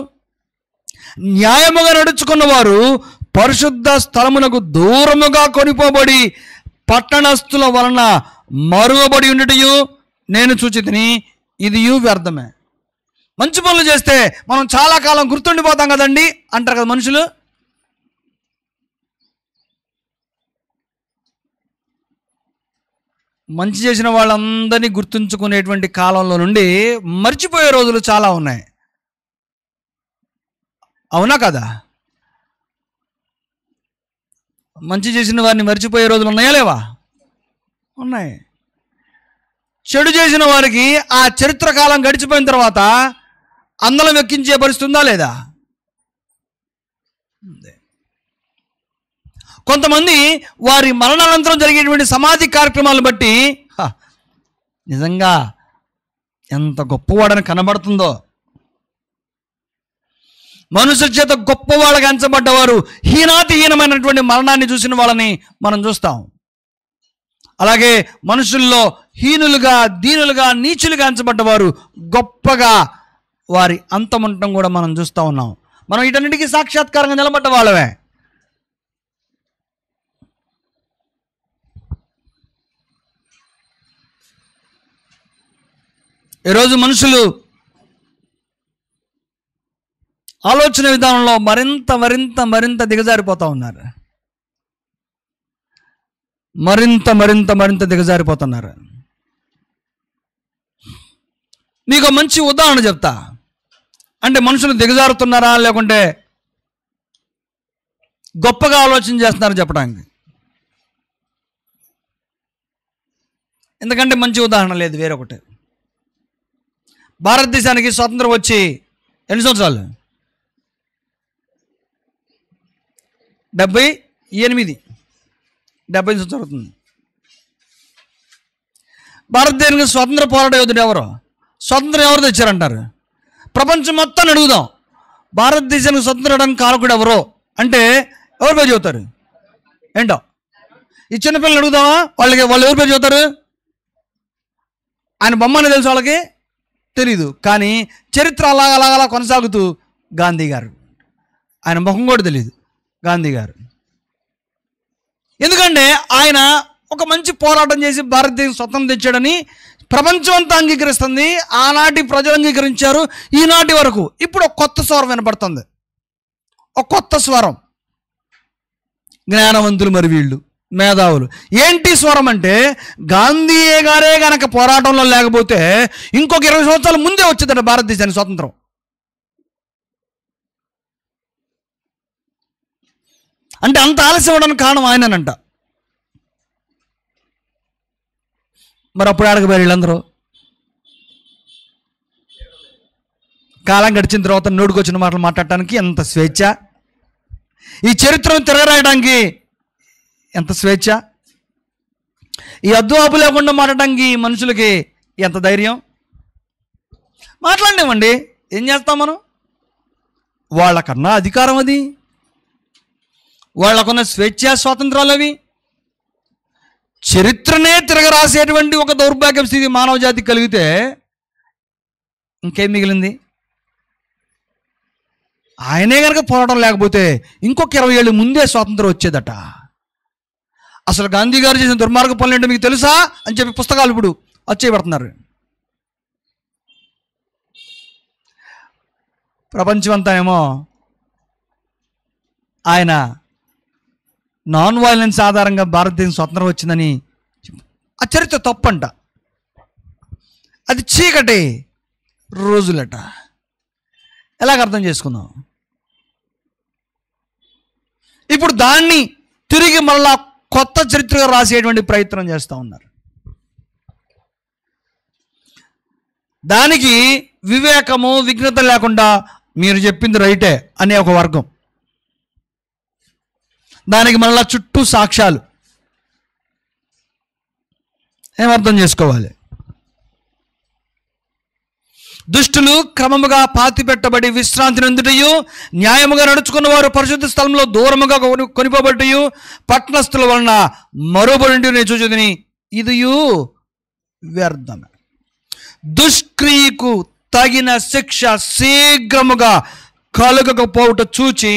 న్యాయముగా నడుచుకున్న వారు పరిశుద్ధ స్థలమునకు దూరముగా కొనిపోబడి పట్టణస్థుల వలన మరువబడి ఉండుటయు నేను చూచితిని, ఇది వ్యర్థమే. మంచి పనులు చేస్తే మనం చాలా కాలం గుర్తుండిపోతాం కదండి అంటారు కదా మనుషులు. మంచి చేసిన వాళ్ళందరినీ గుర్తుంచుకునేటువంటి కాలంలో నుండి మర్చిపోయే రోజులు చాలా ఉన్నాయి. అవునా కదా? మంచి చేసిన వారిని మర్చిపోయే రోజులు ఉన్నాయా లేవా? ఉన్నాయి. చెడు చేసిన వారికి ఆ చరిత్ర కాలం గడిచిపోయిన తర్వాత అందలం ఎక్కించే పరిస్థితి ఉందా లేదా? కొంతమంది వారి మరణానంతరం జరిగేటువంటి సమాధి కార్యక్రమాలను బట్టి నిజంగా ఎంత గొప్పవాడని కనబడుతుందో. మనుషుల చేత గొప్పవాళ్ళగా ఎంచబడ్డవారు హీనాతిహీనమైనటువంటి మరణాన్ని చూసిన వాళ్ళని మనం చూస్తాం. అలాగే మనుషుల్లో హీనులుగా, దీనులుగా, నీచులుగా ఎంచబడ్డవారు గొప్పగా వారి అంతం ఉండటం కూడా మనం చూస్తూ ఉన్నాం. మనం వీటన్నిటికీ సాక్షాత్కారంగా నిలబడ్డ వాళ్ళమే. ఈరోజు మనుషులు ఆలోచన విధానంలో మరింత మరింత మరింత దిగజారిపోతూ ఉన్నారు. మరింత మరింత మరింత దిగజారిపోతున్నారు. మీకు మంచి ఉదాహరణ చెప్తా. అంటే మనుషులు దిగజారుతున్నారా లేకుంటే గొప్పగా ఆలోచన చేస్తున్నారా చెప్పడానికి. ఎందుకంటే మంచి ఉదాహరణ లేదు వేరొకటి. భారతదేశానికి స్వాతంత్రం వచ్చి ఎన్ని సంవత్సరాలు? 78 సంవత్సరాలు అవుతుంది. భారతదేశానికి స్వాతంత్ర పోరాట యోధుడు ఎవరు? స్వాతంత్రం ఎవరు తెచ్చారంటారు? ప్రపంచం మొత్తాన్ని అడుగుదాం, భారతదేశానికి స్వతంత్రం కారకుడు ఎవరో అంటే ఎవరి పేరు చెబుతారు? ఏంటో ఈ చిన్నపిల్లలు అడుగుదామా, వాళ్ళు ఎవరి పేరు చెబుతారు? ఆయన బొమ్మని తెలుసు, వాళ్ళకి తెలీదు. కానీ చరిత్ర అలా కొనసాగుతూ గాంధీ గారు, ఆయన ముఖం కూడా తెలియదు గాంధీ గారు. ఎందుకంటే ఆయన ఒక మంచి పోరాటం చేసి భారతదేశం స్వతంత్రం తెచ్చాడని ప్రపంచం అంతా అంగీకరిస్తుంది. ఆనాటి ప్రజలు అంగీకరించారు. ఈనాటి వరకు ఇప్పుడు ఒక కొత్త స్వరం వినపడుతుంది. ఒక కొత్త స్వరం, జ్ఞానవంతులు మరి వీళ్ళు మేధావులు. ఏంటి స్వరం అంటే, గాంధీ గారే గనక పోరాటంలో లేకపోతే ఇంకొక 20 సంవత్సరాల ముందే వచ్చేదట భారతదేశానికి స్వాతంత్రం. అంటే అంత ఆలస్యం అవడానికి కారణం ఆయననంట. మరి అప్పుడు ఆడకపోయారు వీళ్ళందరూ. కాలం గడిచిన తర్వాత నోటుకొచ్చిన మాటలు మాట్లాడటానికి ఎంత స్వేచ్ఛ, ఈ చరిత్రను తిరగరాయడానికి ఎంత స్వేచ్ఛ, ఈ అద్దువాపు లేకుండా మాట్లాడటానికి మనుషులకి ఎంత ధైర్యం. మాట్లాడినామండి, ఏం చేస్తాం మనం? వాళ్ళకన్నా అధికారం అది, వాళ్ళకున్న స్వేచ్ఛా స్వాతంత్రాలు అవి. చరిత్రనే తిరగరాసేటువంటి ఒక దౌర్భాగ్య స్థితి మానవ జాతికి కలిగితే ఇంకేం మిగిలింది? ఆయనే కనుక పోరాటం లేకపోతే ఇంకొక 20 ఏళ్ళు ముందే స్వాతంత్రం వచ్చేదట. అసలు గాంధీ గారు చేసిన దుర్మార్గ పనులు ఏంటో మీకు తెలుసా అని చెప్పి పుస్తకాలు ఇప్పుడు వచ్చేయబడుతున్నారు. ప్రపంచం అంతా ఏమో ఆయన నాన్ వైలెన్స్ ఆధారంగా భారతదేశం స్వతంత్రం వచ్చిందని ఆ చరిత్ర తప్పంట, అది చీకటి రోజులట. ఎలాగ అర్థం చేసుకుందాం? ఇప్పుడు దాన్ని తిరిగి మళ్ళా కొత్త చరిత్రగా రాసేటువంటి ప్రయత్నం చేస్తూ ఉన్నారు. దానికి వివేకము విఘ్నత లేకుండా మీరు చెప్పింది రైటే అనే ఒక వర్గం, దానికి మళ్ళా చుట్టూ సాక్ష్యాలు. ఏమర్థం చేసుకోవాలి? దుష్టులు క్రమముగా పాతిపెట్టబడి విశ్రాంతి నందుటయు, న్యాయముగా నడుచుకున్న వారు పరిశుద్ధ స్థలంలో దూరముగా కొనిపోబట్టయు, పట్టణస్థుల వలన మరోబడి చూచుదని ఇదియు వ్యర్థమే. దుష్క్రియకు తగిన శిక్ష శీఘ్రముగా కలుగకపోవుట చూచి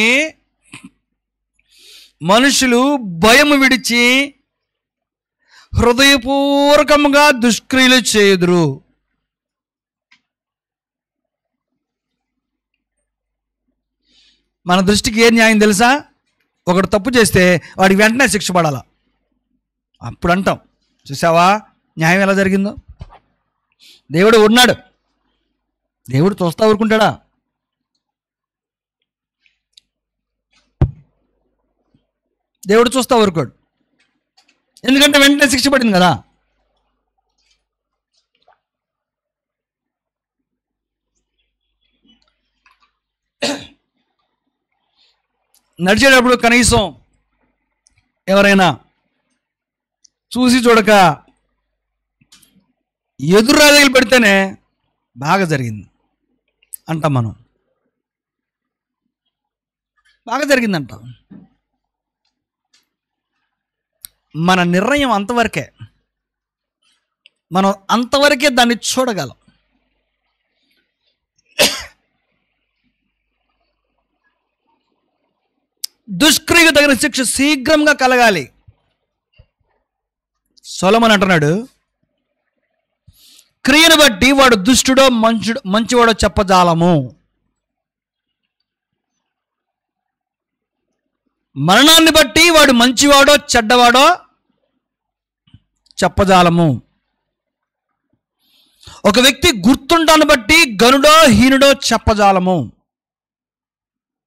మనుషులు భయము విడిచి హృదయపూర్వకముగా దుష్క్రియలు చేయుదురు. మన దృష్టికి ఏ న్యాయం తెలుసా? ఒకడు తప్పు చేస్తే వాడికి వెంటనే శిక్ష పడాల. అప్పుడు అంటాం, చూసావా న్యాయం ఎలా జరిగిందో. దేవుడు ఉన్నాడు, దేవుడు చూస్తా ఊరుకుంటాడా? దేవుడు చూస్తా ఊరుకోడు, ఎందుకంటే వెంటనే శిక్ష పడింది కదా. నడిచేటప్పుడు కనీసం ఎవరైనా చూసి చూడక ఎదురు రాజులు పెడితేనే బాగా జరిగింది అంటాం మనం. బాగా జరిగిందంటాం. మన నిర్ణయం అంతవరకే, మనం అంతవరకే దాన్ని చూడగలం. దుష్క్రియకు తగిన శిక్ష శీఘ్రంగా కలగాలి. సొలొమోను అంటున్నాడు, క్రియను బట్టి వాడు దుష్టుడో మంచివాడో చెప్పజాలము. మరణాన్ని బట్టి వాడు మంచివాడో చెడ్డవాడో చెప్పజాలము. ఒక వ్యక్తి గుర్తుంటాన్ని బట్టి గనుడో హీనుడో చెప్పజాలము.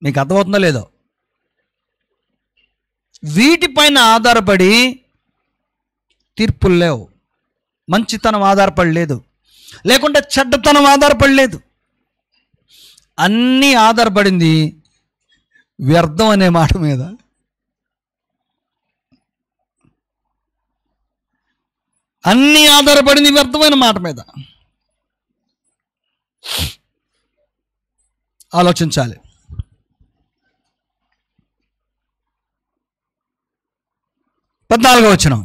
మీకు అర్థమవుతుందో లేదో? వీటిపైన ఆధారపడి తీర్పులు లేవు. మంచితనం ఆధారపడలేదు, లేకుంటే చెడ్డతనం ఆధారపడలేదు. అన్నీ ఆధారపడింది వ్యర్థం అనే మాట మీద. అన్నీ ఆధారపడింది వ్యర్థమైన మాట మీద. ఆలోచించాలి. పద్నాలుగో వచనం,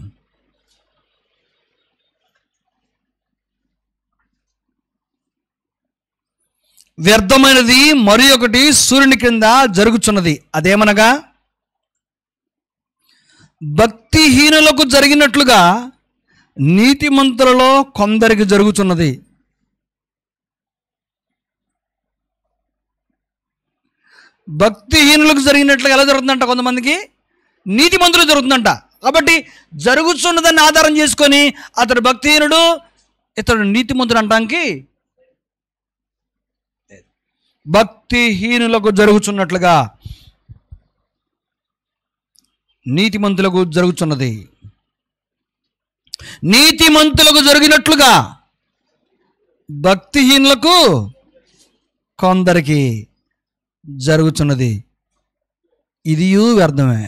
వ్యర్థమైనది మరి ఒకటి సూర్యుని కింద జరుగుచున్నది, అదేమనగా భక్తిహీనులకు జరిగినట్లుగా నీతిమంతులలో కొందరికి జరుగుచున్నది. భక్తిహీనులకు జరిగినట్లుగా ఎలా జరుగుతుందంట? కొంతమందికి నీతిమంతులు జరుగుతుందంట. కాబట్టి జరుగుతున్నదాన్ని ఆధారం చేసుకొని అతడు భక్తిహీనుడు, ఇతడు నీతిమంతుడు అనడానికి, భక్తిహీనులకు జరుగుతున్నట్లుగా నీతిమంతులకు జరుగుతున్నది. నీతిమంతులకు జరిగినట్లుగా భక్తిహీనులకు కొందరికి జరుగుతున్నది, ఇదియు వ్యర్థమే.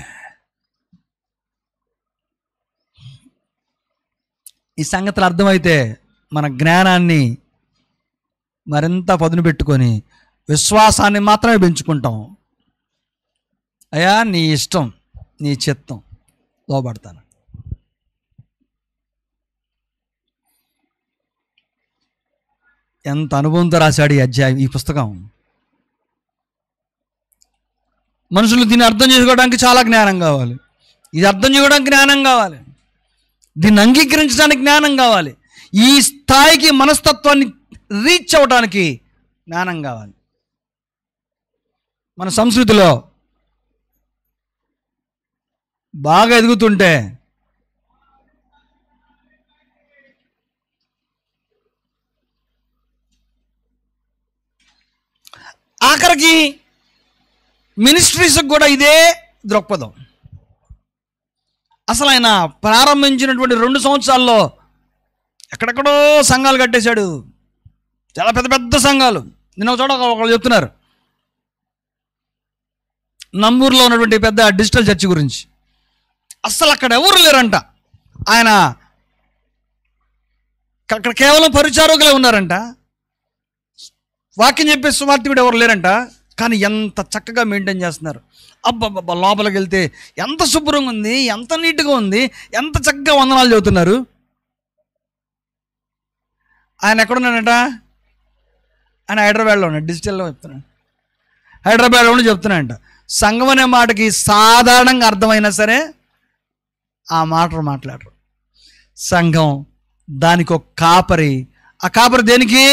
ఈ సంగతులు అర్థమైతే మన జ్ఞానాన్ని మరింత పదును పెట్టుకొని విశ్వాసాన్ని మాత్రమే పెంచుకుంటాం. అయ్యా నీ ఇష్టం, నీ చిత్తం, లోబడతాను. ఎంత అనుభవంతో రాశాడు ఈ అధ్యాయం, ఈ పుస్తకం. మనుషులు దీన్ని అర్థం చేసుకోవడానికి చాలా జ్ఞానం కావాలి. ఇది అర్థం చేసుకోవడానికి జ్ఞానం కావాలి. దీన్ని అంగీకరించడానికి జ్ఞానం కావాలి. ఈ స్థాయికి మనస్తత్వాన్ని రీచ్ అవ్వడానికి జ్ఞానం కావాలి. మన సంస్కృతిలో బాగా ఎదుగుతుంటే ఆఖరికి మినిస్ట్రీస్కి కూడా ఇదే దృక్పథం. అసలు ఆయన ప్రారంభించినటువంటి 2 సంవత్సరాల్లో ఎక్కడెక్కడో సంఘాలు కట్టేశాడు, చాలా పెద్ద పెద్ద సంఘాలు. నిన్న ఒక చోట ఒకళ్ళు చెప్తున్నారు నంబూరులో ఉన్నటువంటి పెద్ద డిజిటల్ చర్చి గురించి. అస్సలు అక్కడ ఎవరు లేరంట. ఆయన అక్కడ కేవలం పరిచారకులే ఉన్నారంట, వాక్యం చెప్పే సువార్తి కూడా ఎవరు లేరంట. కానీ ఎంత చక్కగా మెయింటైన్ చేస్తున్నారు. అబ్బబ్బబ్బా, లోపలికి వెళ్తే ఎంత శుభ్రంగా ఉంది, ఎంత నీట్గా ఉంది, ఎంత చక్కగా వందనాలు చదువుతున్నారు. ఆయన ఎక్కడున్నాడంట? ఆయన హైదరాబాద్లో ఉన్నాడు. డిజిటల్లో చెప్తున్నాడు, హైదరాబాద్లో ఉండి చెప్తున్నాడంట. సంఘం అనే మాటకి సాధారణంగా అర్థమైనా సరే ఆ మాటలు మాట్లాడరు. సంఘం దానికి ఒక కాపరి. ఆ కాపరి దేనికి?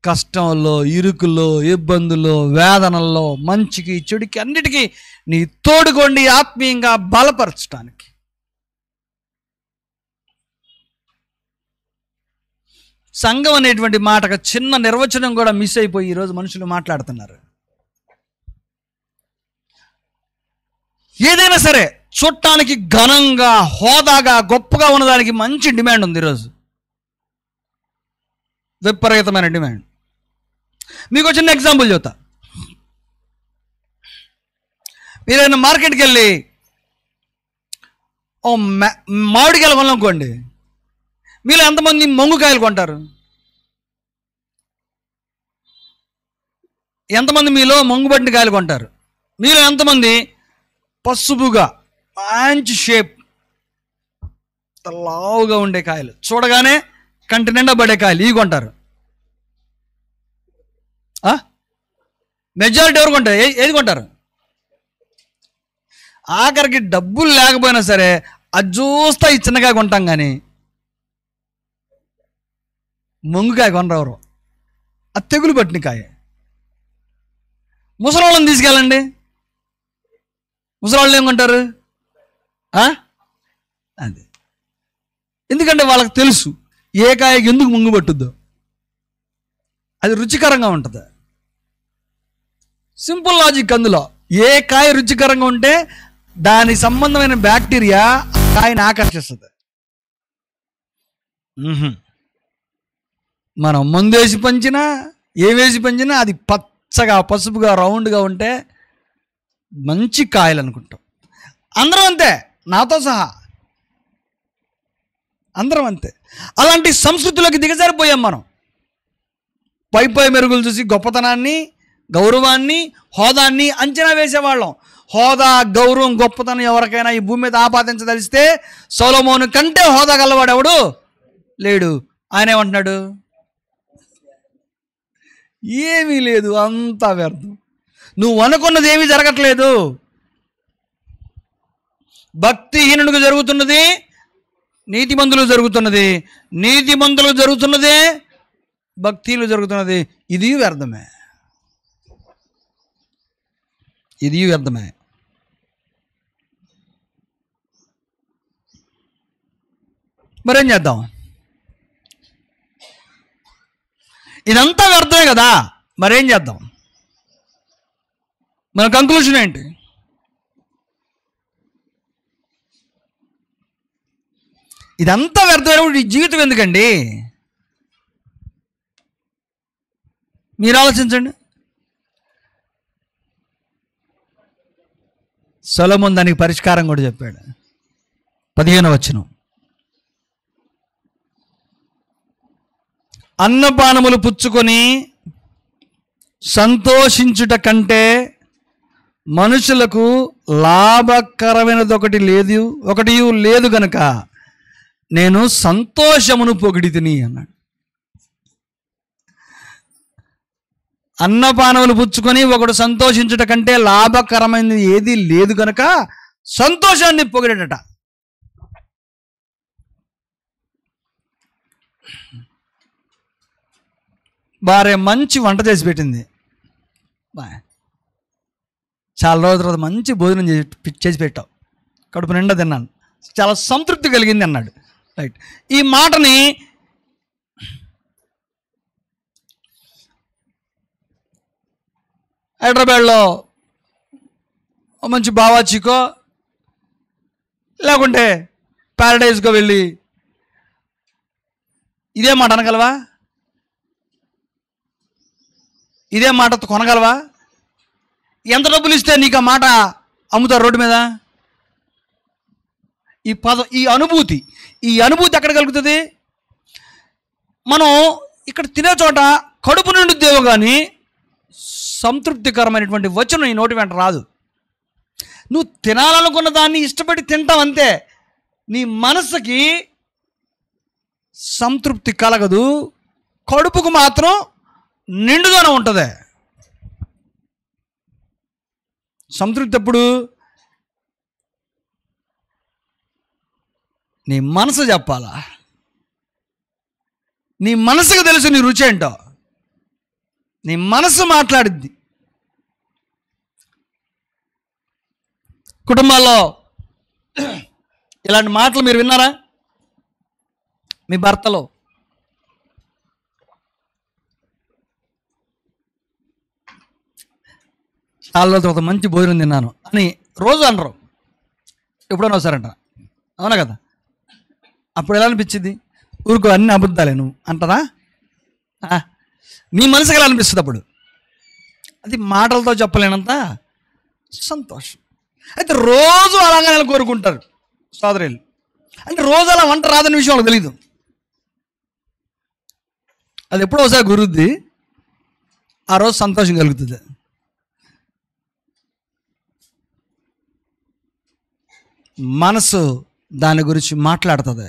కష్టంలో, ఇరుకుల్లో, ఇబ్బందుల్లో, వేదనల్లో, మంచికి చెడుకి అన్నిటికీ నీ తోడుకోండి ఆత్మీయంగా బలపరచడానికి. సంఘం అనేటువంటి మాటకు చిన్న నిర్వచనం కూడా మిస్ అయిపోయి ఈరోజు మనుషులు మాట్లాడుతున్నారు. ఏదైనా సరే చూడటానికి ఘనంగా, హోదాగా, గొప్పగా ఉన్నదానికి మంచి డిమాండ్ ఉంది ఈరోజు, విపరీతమైన డిమాండ్. మీకు చిన్న ఎగ్జాంపుల్ చెప్తా. మీరైనా మార్కెట్కి వెళ్ళి ఓ మామిడికాయలు కొనుక్కోండి, మీలో ఎంతమంది మొంగుకాయలు కొంటారు? ఎంతమంది మీలో మొంగుబట్టిన కాయలు కొంటారు? మీలో ఎంతమంది పసుపుగా మంచి షేప్ లావుగా ఉండే కాయలు, చూడగానే కంటి నిండా పడే కాయలు ఇవి కొంటారు? మెజారిటీ ఎవరు కొంటారు? ఏది కొంటారు? ఆఖరికి డబ్బులు లేకపోయినా సరే అది చూస్తా ఈ చిన్నకాయ కొంటాం, కానీ మొంగుకాయ కొనరెవరు. అది తెగులు పట్టిన కాయ. ముసలోళ్ళని తీసుకెళ్ళండి, ముసలోళ్ళు ఏం కొంటారు? అది ఎందుకంటే వాళ్ళకి తెలుసు ఏ కాయకి ఎందుకు ముంగు పట్టుద్దో, అది రుచికరంగా ఉంటుంది. Simple logic. అందులో ఏ కాయ రుచికరంగా ఉంటే దానికి సంబంధమైన బ్యాక్టీరియా కాయని ఆకర్షిస్తుంది. మనం మందేసి పంచినా, ఏవేసి పంచినా అది పచ్చగా, పసుపుగా, రౌండ్గా ఉంటే మంచి కాయలు అనుకుంటాం. అందరం అంతే, నాతో సహా అందరం అంతే. అలాంటి సంస్కృతిలోకి దిగజారిపోయాం మనం. పై మెరుగులు చూసి గొప్పతనాన్ని, గౌరవాన్ని, హోదాన్ని అంచనా వేసేవాళ్ళం. హోదా, గౌరవం, గొప్పతనం ఎవరికైనా ఈ భూమి మీద ఆపాదించదలిస్తే సొలొమోను కంటే హోదా గలవాడు ఎవడు లేడు. ఆయన ఏమంటున్నాడు? ఏమీ లేదు, అంతా వ్యర్థం, నువ్వు అనుకున్నది ఏమీ జరగట్లేదు. భక్తిహీనుడికి జరుగుతున్నది నీతిమంతులు జరుగుతున్నది, నీతిమంతులకు జరుగుతున్నదే భక్తిలు జరుగుతున్నది. ఇది వ్యర్థమే, ఇది వ్యర్థమే. మరేం చేద్దాం? ఇదంతా వ్యర్థమే కదా, మరేం చేద్దాం? మన కంక్లూషన్ ఏంటి? ఇదంతా వ్యర్థమైనప్పుడు ఈ జీవితం ఎందుకండి? మీరు ఆలోచించండి. సొలొమోను దానికి పరిష్కారం కూడా చెప్పాడు. 15వ వచనం, అన్నపానములు పుచ్చుకొని సంతోషించుట కంటే మనుషులకు లాభకరమైనది ఒకటి లేదు గనుక నేను సంతోషమును పొగిడితిని అన్నాడు. అన్నపానములు పుచ్చుకొని ఒకడు సంతోషించుట కంటే లాభకరమైనది ఏది లేదు కనుక సంతోషాన్ని పొగిడట. భార్య మంచి వంట చేసి పెట్టింది, చాలా రోజుల తర్వాత మంచి భోజనం చేసి పెట్టావు, కడుపు నిండా తిన్నాను, చాలా సంతృప్తి కలిగింది అన్నాడు. రైట్. ఈ మాటని హైదరాబాద్లో మంచి బావాచికో లేకుంటే ప్యారడైజ్కో వెళ్ళి ఇదే మాట అనగలవా? ఇదే మాట కొనగలవా? ఎంత డబ్బులు ఇస్తే నీకు ఆ మాట అమ్ముతారు రోడ్డు మీద? ఈ అనుభూతి ఎక్కడ కలుగుతుంది? మనం ఇక్కడ తినే చోట కడుపు నిండుద్దేమో కానీ సంతృప్తికరమైనటువంటి వచనం నీ నోటి వెంట రాదు. నువ్వు తినాలనుకున్న దాన్ని ఇష్టపడి తింటావు అంతే. నీ మనసుకి సంతృప్తి కలగదు, కడుపుకు మాత్రం నిండుగానే ఉంటుంది. సంతృప్తి ఎప్పుడు? నీ మనసు చెప్పాలా. నీ మనసుకు తెలుసు నీ రుచి ఏంటో. నీ మనసు మాట్లాడిద్ది. కుటుంబాల్లో ఇలాంటి మాటలు మీరు విన్నారా? మీ భర్తలో చాలా రోజుల తర్వాత మంచి భోజనం తిన్నాను అని రోజు అనరు, ఎప్పుడైనా వస్తారంట. అవునా కదా? అప్పుడు ఎలా అనిపించింది? ఊరుకో అన్ని అబద్ధాలే నువ్వు అంటారా? నీ మనసుకి ఎలా అనిపిస్తుంది అప్పుడు? అది మాటలతో చెప్పలేనంత సంతోషం. అయితే రోజు అలాగే కోరుకుంటారు సోదరులు. అంటే రోజు అలా వంట రాదని విషయం వాళ్ళకి తెలీదు. అది ఎప్పుడో ఒకసారి గురుద్ది, ఆ రోజు సంతోషం కలుగుతుంది. మనసు దాని గురించి మాట్లాడుతుంది.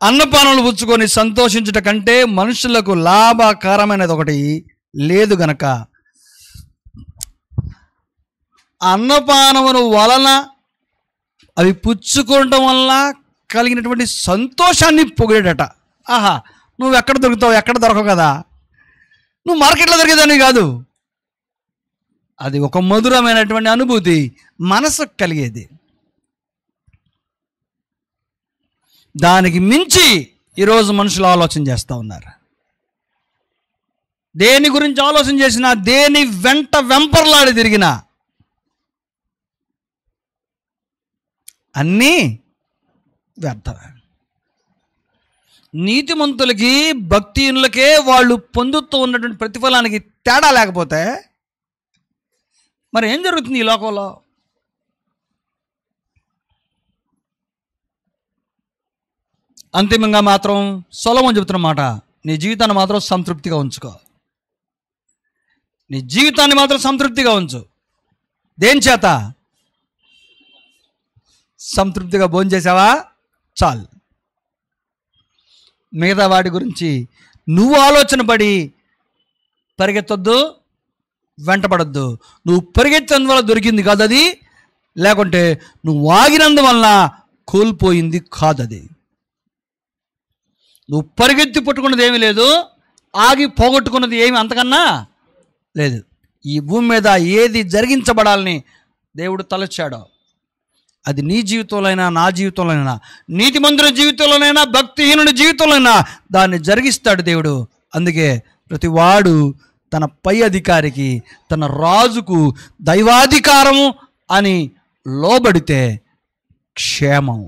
అన్నపానములు పుచ్చుకొని సంతోషించుట కంటే మనుషులకు లాభకరమైనది ఒకటి లేదు గనక అన్నపానమును వలన అవి పుచ్చుకోవటం వల్ల కలిగినటువంటి సంతోషాన్ని పొగిడేటట. ఆహా, నువ్వు ఎక్కడ దొరుకుతావు? ఎక్కడ దొరకవు కదా, నువ్వు మార్కెట్లో దొరికేదాన్ని కాదు. అది ఒక మధురమైనటువంటి అనుభూతి మనసుకు కలిగేది. దానికి మించి ఈరోజు మనుషులు ఆలోచన చేస్తూ ఉన్నారు. దేని గురించి ఆలోచన చేసినా, దేని వెంట వెంపర్లాడి తిరిగినా అన్నీ వ్యర్థమే. నీతిమంతులకి భక్తిహీనులకే వాళ్ళు పొందుతూ ఉన్నటువంటి ప్రతిఫలానికి తేడా లేకపోతే మరి ఏం జరుగుతుంది ఈ లోకంలో? అంతిమంగా మాత్రం సొలొమోను చెబుతున్న మాట, నీ జీవితాన్ని మాత్రం సంతృప్తిగా ఉంచుకో. నీ జీవితాన్ని మాత్రం సంతృప్తిగా ఉంచు. దేని చేత? సంతృప్తిగా భోంచేసావా? చాలు. మిగతా వాటి గురించి నువ్వు ఆలోచన పడి పరిగెత్తొద్దు, వెంటపడద్దు. నువ్వు పరిగెత్తేందువల్ల దొరికింది కాదు అది, లేకుంటే నువ్వు ఆగినందువల్ల కోల్పోయింది కాదు అది. నువ్వు పరిగెత్తి పట్టుకున్నది ఏమీ లేదు, ఆగి పోగొట్టుకున్నది ఏమి అంతకన్నా లేదు. ఈ భూమి మీద ఏది జరిగించబడాలని దేవుడు తలచాడో అది నీ జీవితంలోనైనా, నా జీవితంలోనైనా, నీతిమంతుల జీవితంలోనైనా, భక్తిహీనుడి జీవితంలోనైనా దాన్ని జరిగిస్తాడు దేవుడు. అందుకే ప్రతి వాడు తన పై అధికారికి, తన రాజుకు దైవాధికారము అని లోబడితే క్షేమం.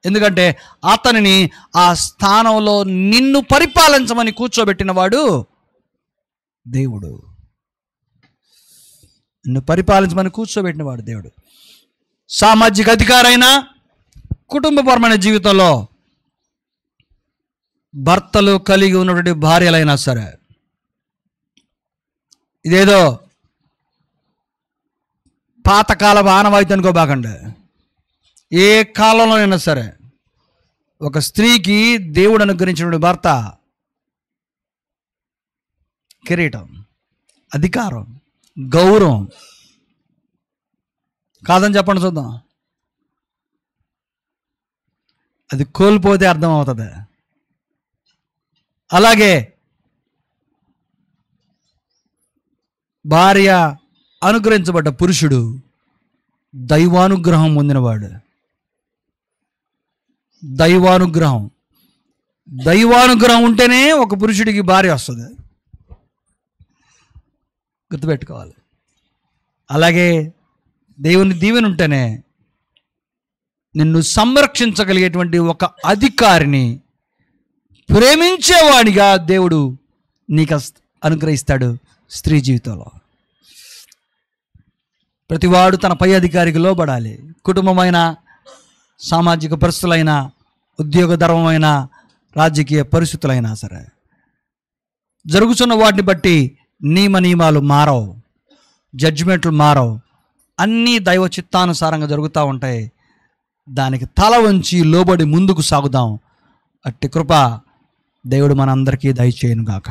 ఎందుకంటే అతనిని ఆ స్థానంలో నిన్ను పరిపాలించమని కూర్చోబెట్టిన వాడు దేవుడు. నిన్ను పరిపాలించమని కూర్చోబెట్టిన వాడు దేవుడు. సామాజిక అధికారైనా, కుటుంబపరమైన జీవితంలో భర్తలు కలిగి ఉన్నటువంటి భార్యలైనా సరే, ఇదేదో పాతకాల ఆనవాయితీ అనుకోబాకండి. ఏ కాలంలోనైనా సరే ఒక స్త్రీకి దేవుడు అనుగ్రహించినటువంటి భర్త కిరీటం, అధికారం, గౌరవం. కాదని చెప్పండి చూద్దాం. అది కోల్పోతే అర్థమవుతుంది. అలాగే భార్య అనుగ్రహించబడ్డ పురుషుడు దైవానుగ్రహం పొందినవాడు. దైవానుగ్రహం దైవానుగ్రహం ఉంటేనే ఒక పురుషుడికి భార్య వస్తుంది, గుర్తుపెట్టుకోవాలి. అలాగే దేవుని దీవెన ఉంటేనే నిన్ను సంరక్షించగలిగేటువంటి ఒక అధికారిని, ప్రేమించేవాడిగా దేవుడు నీకు అనుగ్రహిస్తాడు స్త్రీ జీవితంలో. ప్రతివాడు తన పై అధికారికి లోబడాలి. కుటుంబమైన, సామాజిక పరిస్థితులైన, ఉద్యోగ ధర్మమైన, రాజకీయ పరిస్థితులైనా సరే జరుగుతున్న వాటిని బట్టి నియమాలు మారవు, జడ్జిమెంట్లు మారవు, అన్నీ దైవ చిత్తానుసారంగా జరుగుతూ ఉంటాయి. దానికి తల వంచి లోబడి ముందుకు సాగుదాం. అట్టి కృప దేవుడు మనందరికీ దయచేయును గాక.